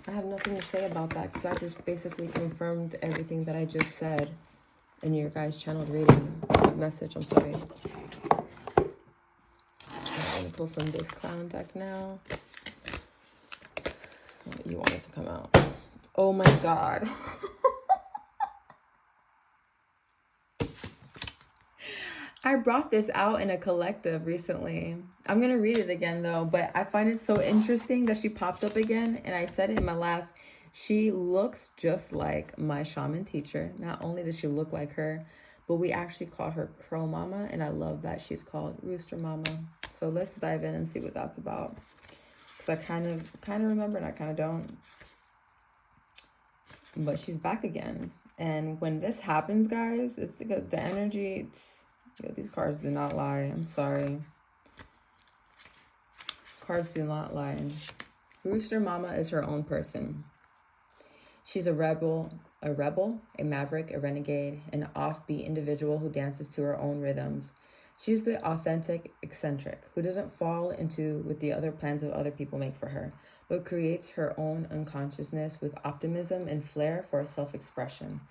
I have nothing to say about that because I just basically confirmed everything that I just said in your guys' channeled reading message. I'm sorry. I'm going to pull from this clown deck now. You want it to come out. Oh my God. I brought this out in a collective recently. I'm going to read it again though, but I find it so interesting that she popped up again. And I said it in my last, she looks just like my shaman teacher. Not only does she look like her, but we actually call her Crow Mama. And I love that she's called Rooster Mama. So let's dive in and see what that's about. Because I kind of remember and I kind of don't. But she's back again. And when this happens, guys, it's like the energy, these cards do not lie. I'm sorry. Cards do not lie. Rooster Mama is her own person. She's a rebel, a maverick, a renegade, an offbeat individual who dances to her own rhythms. She's the authentic eccentric who doesn't fall into with the other plans of other people make for her, but creates her own unconsciousness with optimism and flair for self-expression.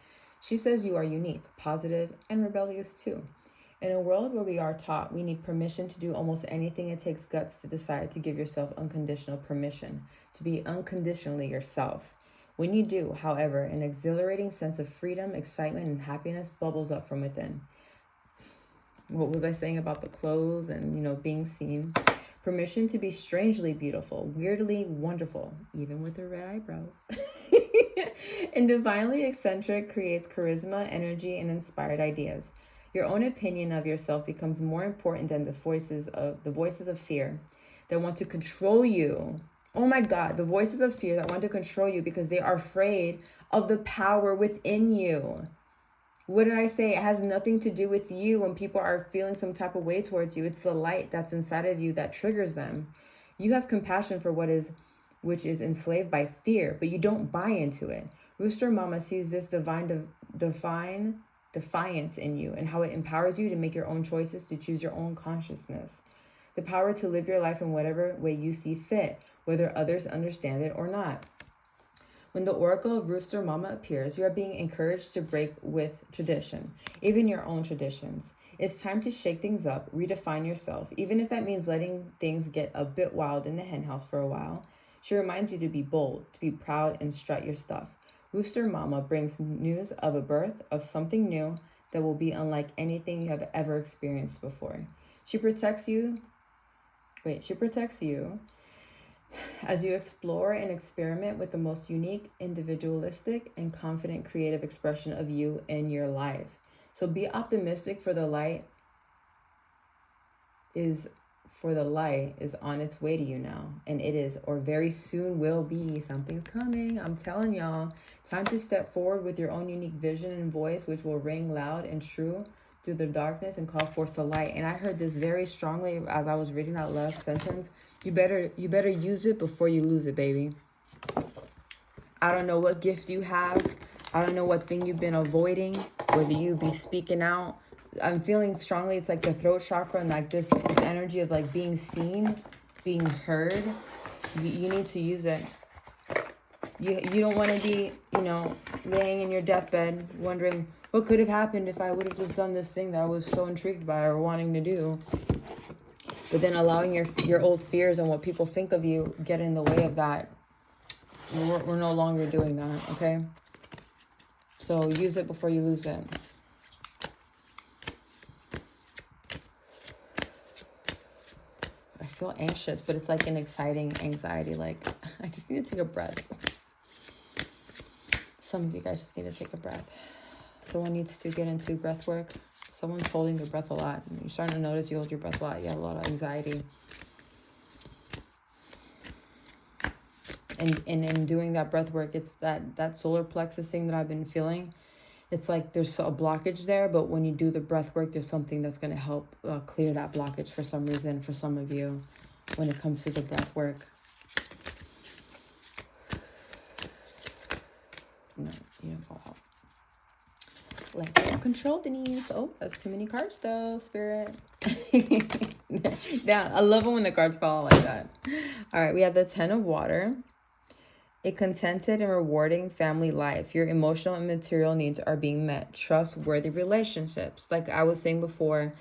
She says you are unique, positive, and rebellious too. In a world where we are taught we need permission to do almost anything, it takes guts to decide to give yourself unconditional permission, to be unconditionally yourself. When you do, however, an exhilarating sense of freedom, excitement, and happiness bubbles up from within. What was I saying about the clothes and, being seen? Permission to be strangely beautiful, weirdly wonderful, even with her red eyebrows. And divinely eccentric creates charisma, energy, and inspired ideas. Your own opinion of yourself becomes more important than the voices of fear that want to control you. Oh my God, the voices of fear that want to control you because they are afraid of the power within you. What did I say? It has nothing to do with you when people are feeling some type of way towards you. It's the light that's inside of you that triggers them. You have compassion for which is enslaved by fear, but you don't buy into it. Rooster Mama sees this divine defiance in you and how it empowers you to make your own choices, to choose your own consciousness. The power to live your life in whatever way you see fit, whether others understand it or not. When the oracle of Rooster Mama appears, you are being encouraged to break with tradition, even your own traditions. It's time to shake things up, redefine yourself, even if that means letting things get a bit wild in the henhouse for a while. She reminds you to be bold, to be proud, and strut your stuff. Rooster Mama brings news of a birth, of something new that will be unlike anything you have ever experienced before. She protects you as you explore and experiment with the most unique, individualistic, and confident creative expression of you in your life. So be optimistic, for the light is on its way to you now. And it is, or very soon will be. Something's coming. I'm telling y'all. Time to step forward with your own unique vision and voice, which will ring loud and true through the darkness and call forth the light. And I heard this very strongly as I was reading that last sentence. You better use it before you lose it, baby. I don't know what gift you have. I don't know what thing you've been avoiding, whether you be speaking out. I'm feeling strongly it's like the throat chakra and like this energy of like being seen, being heard. You need to use it. You don't want to be, laying in your deathbed wondering what could have happened if I would have just done this thing that I was so intrigued by or wanting to do. But then allowing your old fears and what people think of you get in the way of that. We're no longer doing that, okay? So use it before you lose it. I feel anxious, but it's like an exciting anxiety. Like, I just need to take a breath. Some of you guys just need to take a breath. Someone needs to get into breath work. Someone's holding their breath a lot. You're starting to notice you hold your breath a lot. You have a lot of anxiety. And in doing that breath work, it's that solar plexus thing that I've been feeling. It's like there's a blockage there, but when you do the breath work, there's something that's going to help clear that blockage for some reason, for some of you, when it comes to the breath work. No, you don't fall out. Let go of control, Denise. Oh, that's too many cards though, Spirit. Yeah, I love it when the cards fall like that. All right, we have the 10 of Water. A contented and rewarding family life. Your emotional and material needs are being met. Trustworthy relationships. Like I was saying before,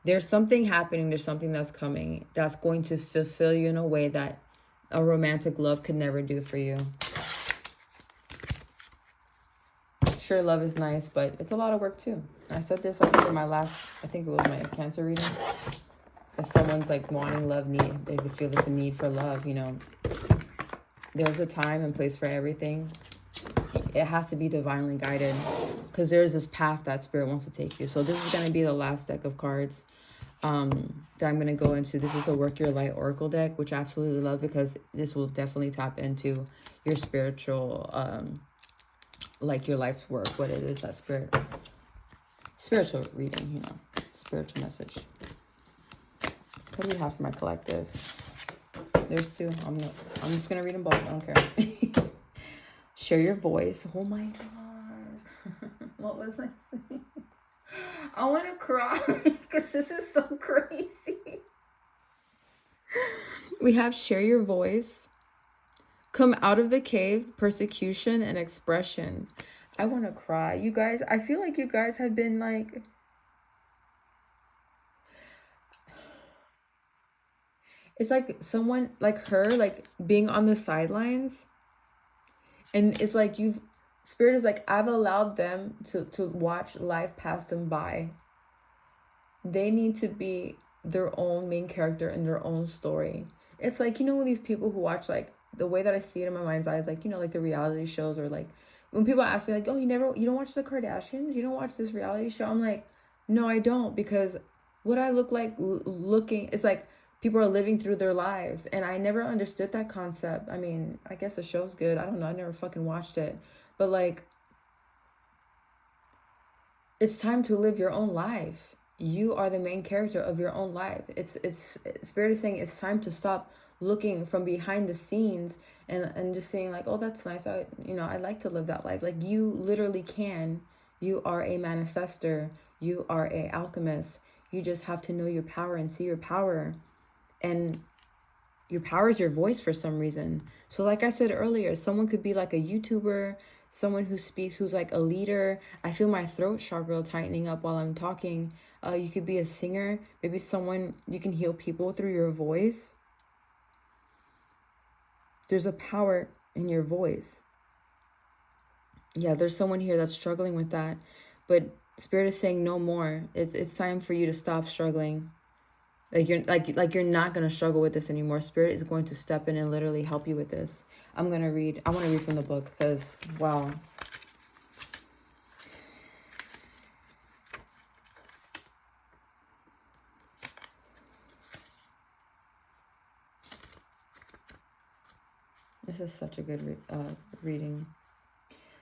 there's something happening. There's something that's coming that's going to fulfill you in a way that a romantic love could never do for you. Sure, love is nice, but it's a lot of work too. I said this like for my last, I think it was my Cancer reading. If someone's like wanting love, they feel there's a need for love, There's a time and place for everything. It has to be divinely guided because there's this path that Spirit wants to take you. So this is going to be the last deck of cards that I'm going to go into. This is the Work Your Light Oracle deck, which I absolutely love because this will definitely tap into your spiritual, like your life's work, what it is that spiritual reading, spiritual message. What do you have for my collective? There's two. I'm just gonna read them both. I don't care. Share your voice. Oh my god. What was I saying? I want to cry because this is so crazy. We have share your voice. Come out of the cave, persecution and expression. I want to cry. You guys, I feel like you guys have been like... It's like someone like her, like being on the sidelines. And it's like Spirit is like, I've allowed them to watch life pass them by. They need to be their own main character in their own story. It's like, these people who watch, like, the way that I see it in my mind's eye is like, like the reality shows, or like when people ask me like, oh, you don't watch the Kardashians? You don't watch this reality show? I'm like, no, I don't, because what I look like looking, it's like, people are living through their lives. And I never understood that concept. I mean, I guess the show's good. I don't know. I never fucking watched it. But like, It's time to live your own life. You are the main character of your own life. It's Spirit is saying it's time to stop looking from behind the scenes and just saying like, oh, that's nice. I'd like to live that life. Like, you literally can. You are a manifester. You are a alchemist. You just have to know your power and see your power. And your power is your voice for some reason. So like I said earlier, someone could be like a YouTuber, someone who speaks, who's like a leader. I feel my throat chakra tightening up while I'm talking. You could be a singer, maybe someone, you can heal people through your voice. There's a power in your voice. Yeah, there's someone here that's struggling with that, but Spirit is saying no more. It's time for you to stop struggling. You're not gonna struggle with this anymore. Spirit is going to step in and literally help you with this. I want to read from the book because wow. This is such a good reading.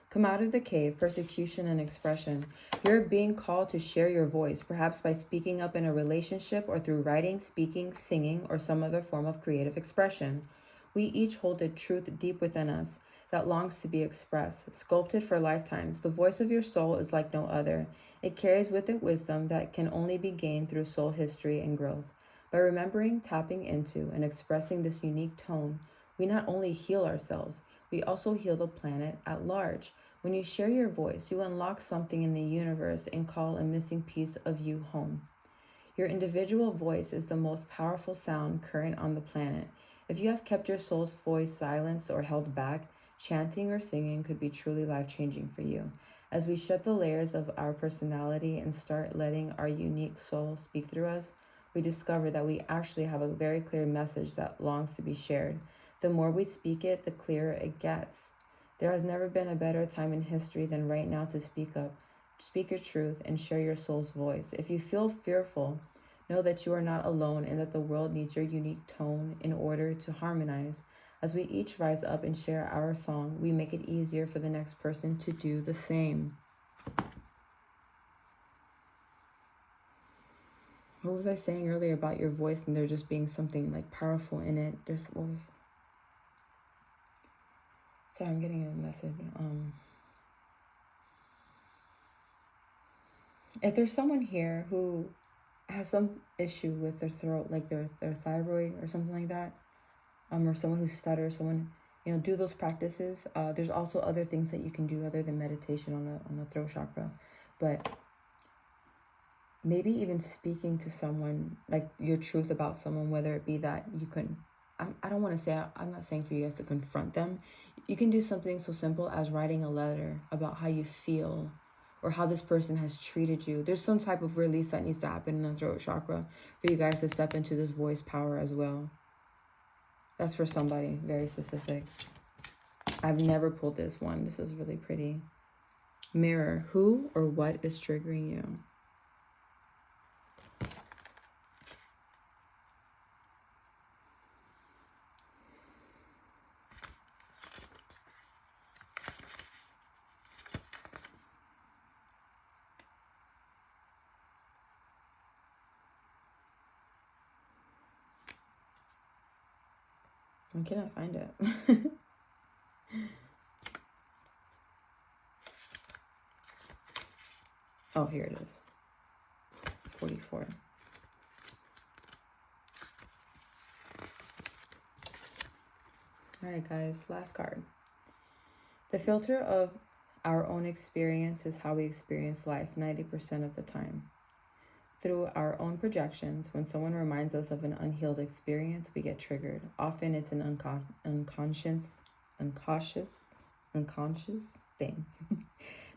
Come out of the cave, persecution and expression. You're being called to share your voice, perhaps by speaking up in a relationship or through writing, speaking, singing, or some other form of creative expression. We each hold a truth deep within us that longs to be expressed, sculpted for lifetimes. The voice of your soul is like no other. It carries with it wisdom that can only be gained through soul history and growth. By remembering, tapping into, and expressing this unique tone, we not only heal ourselves, we also heal the planet at large. When you share your voice, you unlock something in the universe and call a missing piece of you home. Your individual voice is the most powerful sound current on the planet. If you have kept your soul's voice silenced or held back, chanting or singing could be truly life-changing for you. As we shed the layers of our personality and start letting our unique soul speak through us, we discover that we actually have a very clear message that longs to be shared. The more we speak it, the clearer it gets. There has never been a better time in history than right now to speak up, speak your truth, and share your soul's voice. If you feel fearful, know that you are not alone and that the world needs your unique tone in order to harmonize. As we each rise up and share our song, we make it easier for the next person to do the same. What was I saying earlier about your voice and there just being something like powerful in it? Sorry, I'm getting a message. If there's someone here who has some issue with their throat, like their thyroid or something like that, or someone who stutters, someone, do those practices. There's also other things that you can do other than meditation on the throat chakra, but maybe even speaking to someone, like your truth about someone, whether it be that you can, I don't want to say, I'm not saying for you guys to confront them. You can do something so simple as writing a letter about how you feel or how this person has treated you. There's some type of release that needs to happen in the throat chakra for you guys to step into this voice power as well. That's for somebody very specific. I've never pulled this one. This is really pretty. Mirror, who or what is triggering you? I cannot find it. Oh, here it is. 44. All right, guys, last card. The filter of our own experience is how we experience life 90% of the time. Through our own projections, when someone reminds us of an unhealed experience, we get triggered. Often it's an unconscious thing.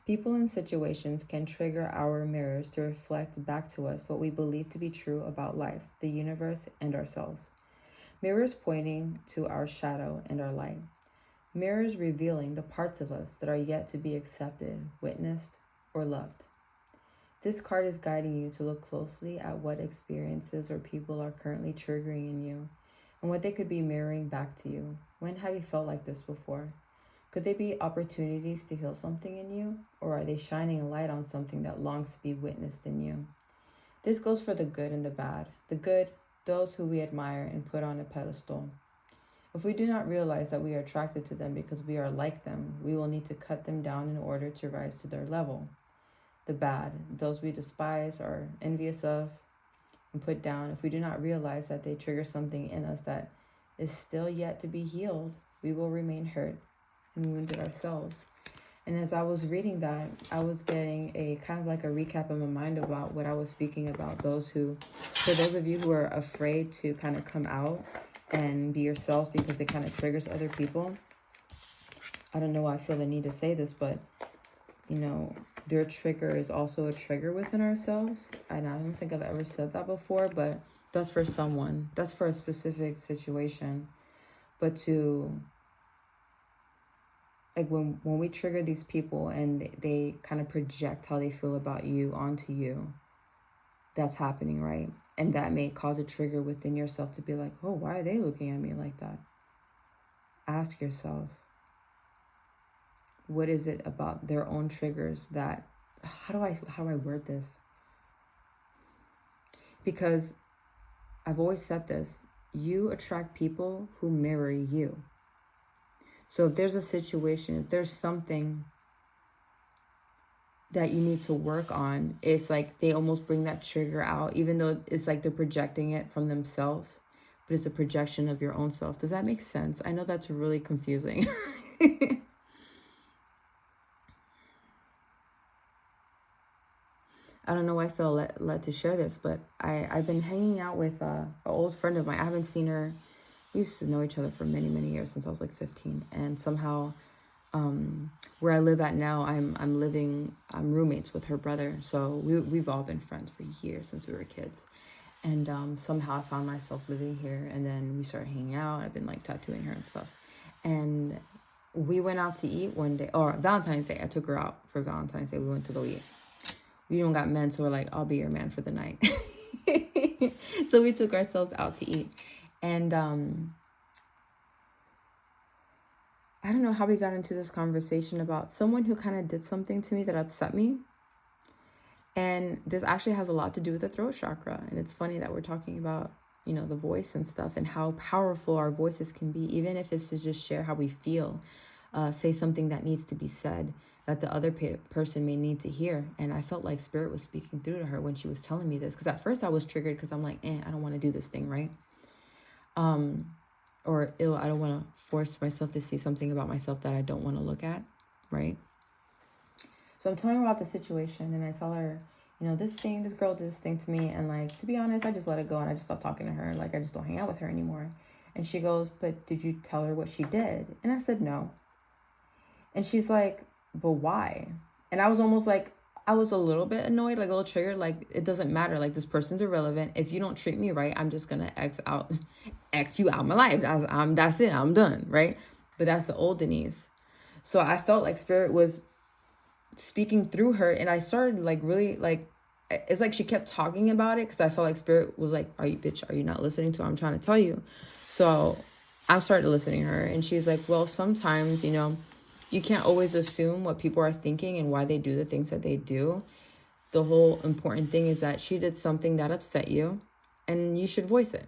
People and situations can trigger our mirrors to reflect back to us what we believe to be true about life, the universe, and ourselves. Mirrors pointing to our shadow and our light. Mirrors revealing the parts of us that are yet to be accepted, witnessed, or loved. This card is guiding you to look closely at what experiences or people are currently triggering in you and what they could be mirroring back to you. When have you felt like this before? Could they be opportunities to heal something in you? Or are they shining a light on something that longs to be witnessed in you? This goes for the good and the bad. The good, those who we admire and put on a pedestal. If we do not realize that we are attracted to them because we are like them, we will need to cut them down in order to rise to their level. The bad, those we despise or envious of and put down, if we do not realize that they trigger something in us that is still yet to be healed, we will remain hurt and wounded ourselves. And as I was reading that, I was getting a kind of like a recap in my mind about what I was speaking about. Those who, for those of you who are afraid to kind of come out and be yourselves because it kind of triggers other people. I don't know why I feel the need to say this, but you know, their trigger is also a trigger within ourselves. And I don't think I've ever said that before, but that's for someone. That's for a specific situation. But to, like when we trigger these people and they kind of project how they feel about you onto you, that's happening, right? And that may cause a trigger within yourself to be like, oh, why are they looking at me like that? Ask yourself, what is it about their own triggers that, how do I word this? Because I've always said this, you attract people who mirror you. So if there's a situation, if there's something that you need to work on, it's like they almost bring that trigger out, even though it's like they're projecting it from themselves, but it's a projection of your own self. Does that make sense? I know that's really confusing. I don't know why I feel led to share this, but I've been hanging out with an old friend of mine. I haven't seen her. We used to know each other for many, many years, since I was like 15. And somehow where I live at now, I'm roommates with her brother. So we've all been friends for years since we were kids. And somehow I found myself living here, and then we started hanging out. I've been like tattooing her and stuff. And we went out to eat one day, or Valentine's Day. I took her out for Valentine's Day. We went to go eat. We don't got men, so we're like, I'll be your man for the night. So we took ourselves out to eat. And I don't know how we got into this conversation about someone who kind of did something to me that upset me. And this actually has a lot to do with the throat chakra. And it's funny that we're talking about, you know, the voice and stuff and how powerful our voices can be, even if it's to just share how we feel, say something that needs to be said that the other person may need to hear. And I felt like Spirit was speaking through to her when she was telling me this. Because at first I was triggered because I'm like, I don't want to do this thing, right? Or I don't want to force myself to see something about myself that I don't want to look at, right? So I'm telling her about the situation, and I tell her, you know, this girl did this thing to me, and like, to be honest, I just let it go, and I just stopped talking to her. Like, I just don't hang out with her anymore. And she goes, but did you tell her what she did? And I said, no. And she's like, but why? And I was almost like, I was a little bit annoyed, like a little triggered, like, it doesn't matter. Like, this person's irrelevant. If you don't treat me right, I'm just going to X you out of my life. That's it. I'm done, right? But that's the old Denise. So I felt like Spirit was speaking through her, and I started like really like, it's like she kept talking about it because I felt like Spirit was like, are you not listening to what I'm trying to tell you? So I started listening to her, and she's like, well, sometimes, you know, you can't always assume what people are thinking and why they do the things that they do. The whole important thing is that she did something that upset you, and you should voice it.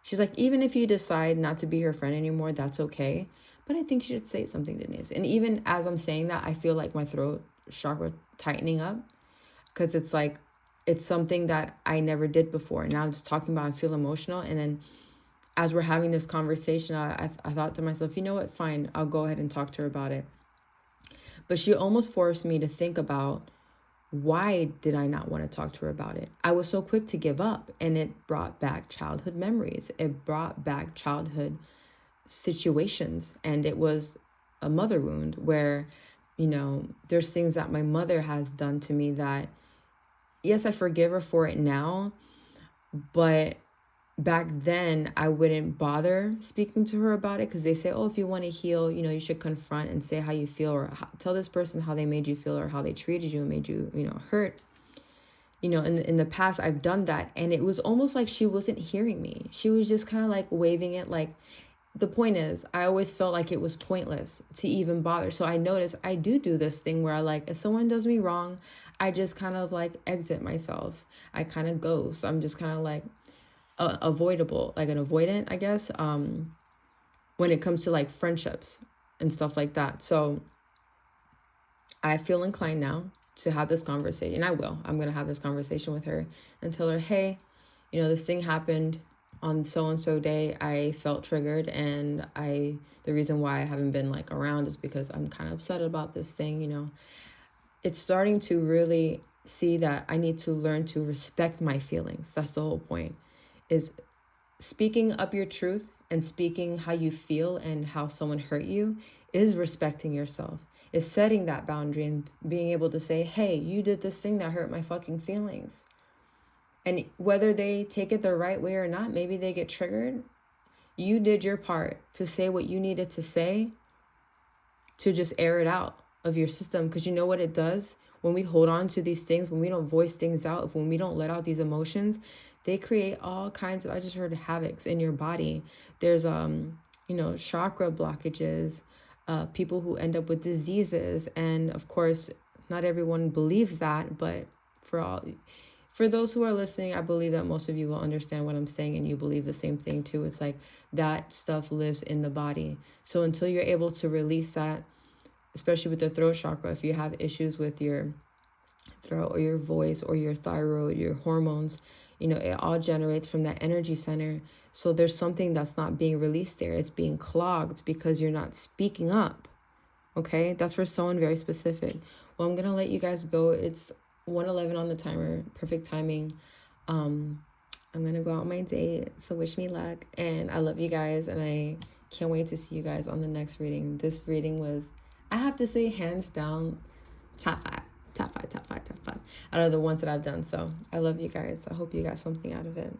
She's like, even if you decide not to be her friend anymore, that's okay. But I think you should say something, Denise. And even as I'm saying that, I feel like my throat chakra tightening up, because it's like, it's something that I never did before. Now I'm just talking about, I feel emotional. And then as we're having this conversation, I thought to myself, you know what, fine, I'll go ahead and talk to her about it. But she almost forced me to think about, why did I not want to talk to her about it? I was so quick to give up, and it brought back childhood memories. It brought back childhood situations, and it was a mother wound where, you know, there's things that my mother has done to me that, yes, I forgive her for it now, but back then I wouldn't bother speaking to her about it, because they say, oh, if you want to heal, you know, you should confront and say how you feel, or tell this person how they made you feel, or how they treated you and made you, you know, hurt. You know, in the past, I've done that, and it was almost like she wasn't hearing me. She was just kind of like waving it, like, the point is, I always felt like it was pointless to even bother. So I noticed I do this thing where I like, if someone does me wrong, I just kind of like exit myself. I kind of ghost. I'm just kind of like avoidable, like an avoidant, I guess, when it comes to like friendships and stuff like that. So I feel inclined now to have this conversation. I'm going to have this conversation with her and tell her, hey, you know, this thing happened on so and so day. I felt triggered, and the reason why I haven't been like around is because I'm kind of upset about this thing. You know, it's starting to really see that I need to learn to respect my feelings. That's the whole point, is speaking up your truth and speaking how you feel and how someone hurt you is respecting yourself, is setting that boundary and being able to say, hey, you did this thing that hurt my fucking feelings. And whether they take it the right way or not, maybe they get triggered. You did your part to say what you needed to say, to just air it out of your system. Because you know what it does? When we hold on to these things, when we don't voice things out, when we don't let out these emotions, they create all kinds of, I just heard, havocs in your body. There's, chakra blockages, people who end up with diseases. And of course, not everyone believes that, but for those who are listening, I believe that most of you will understand what I'm saying, and you believe the same thing too. It's like that stuff lives in the body. So until you're able to release that, especially with the throat chakra, if you have issues with your throat or your voice or your thyroid, your hormones, you know, it all generates from that energy center. So there's something that's not being released there. It's being clogged because you're not speaking up. Okay, that's for someone very specific. Well, I'm gonna let you guys go. It's 1:11 on the timer. Perfect timing. I'm gonna go out on my date, so wish me luck. And I love you guys, and I can't wait to see you guys on the next reading. This reading was, I have to say, hands down, top five out of the ones that I've done. So I love you guys. I hope you got something out of it.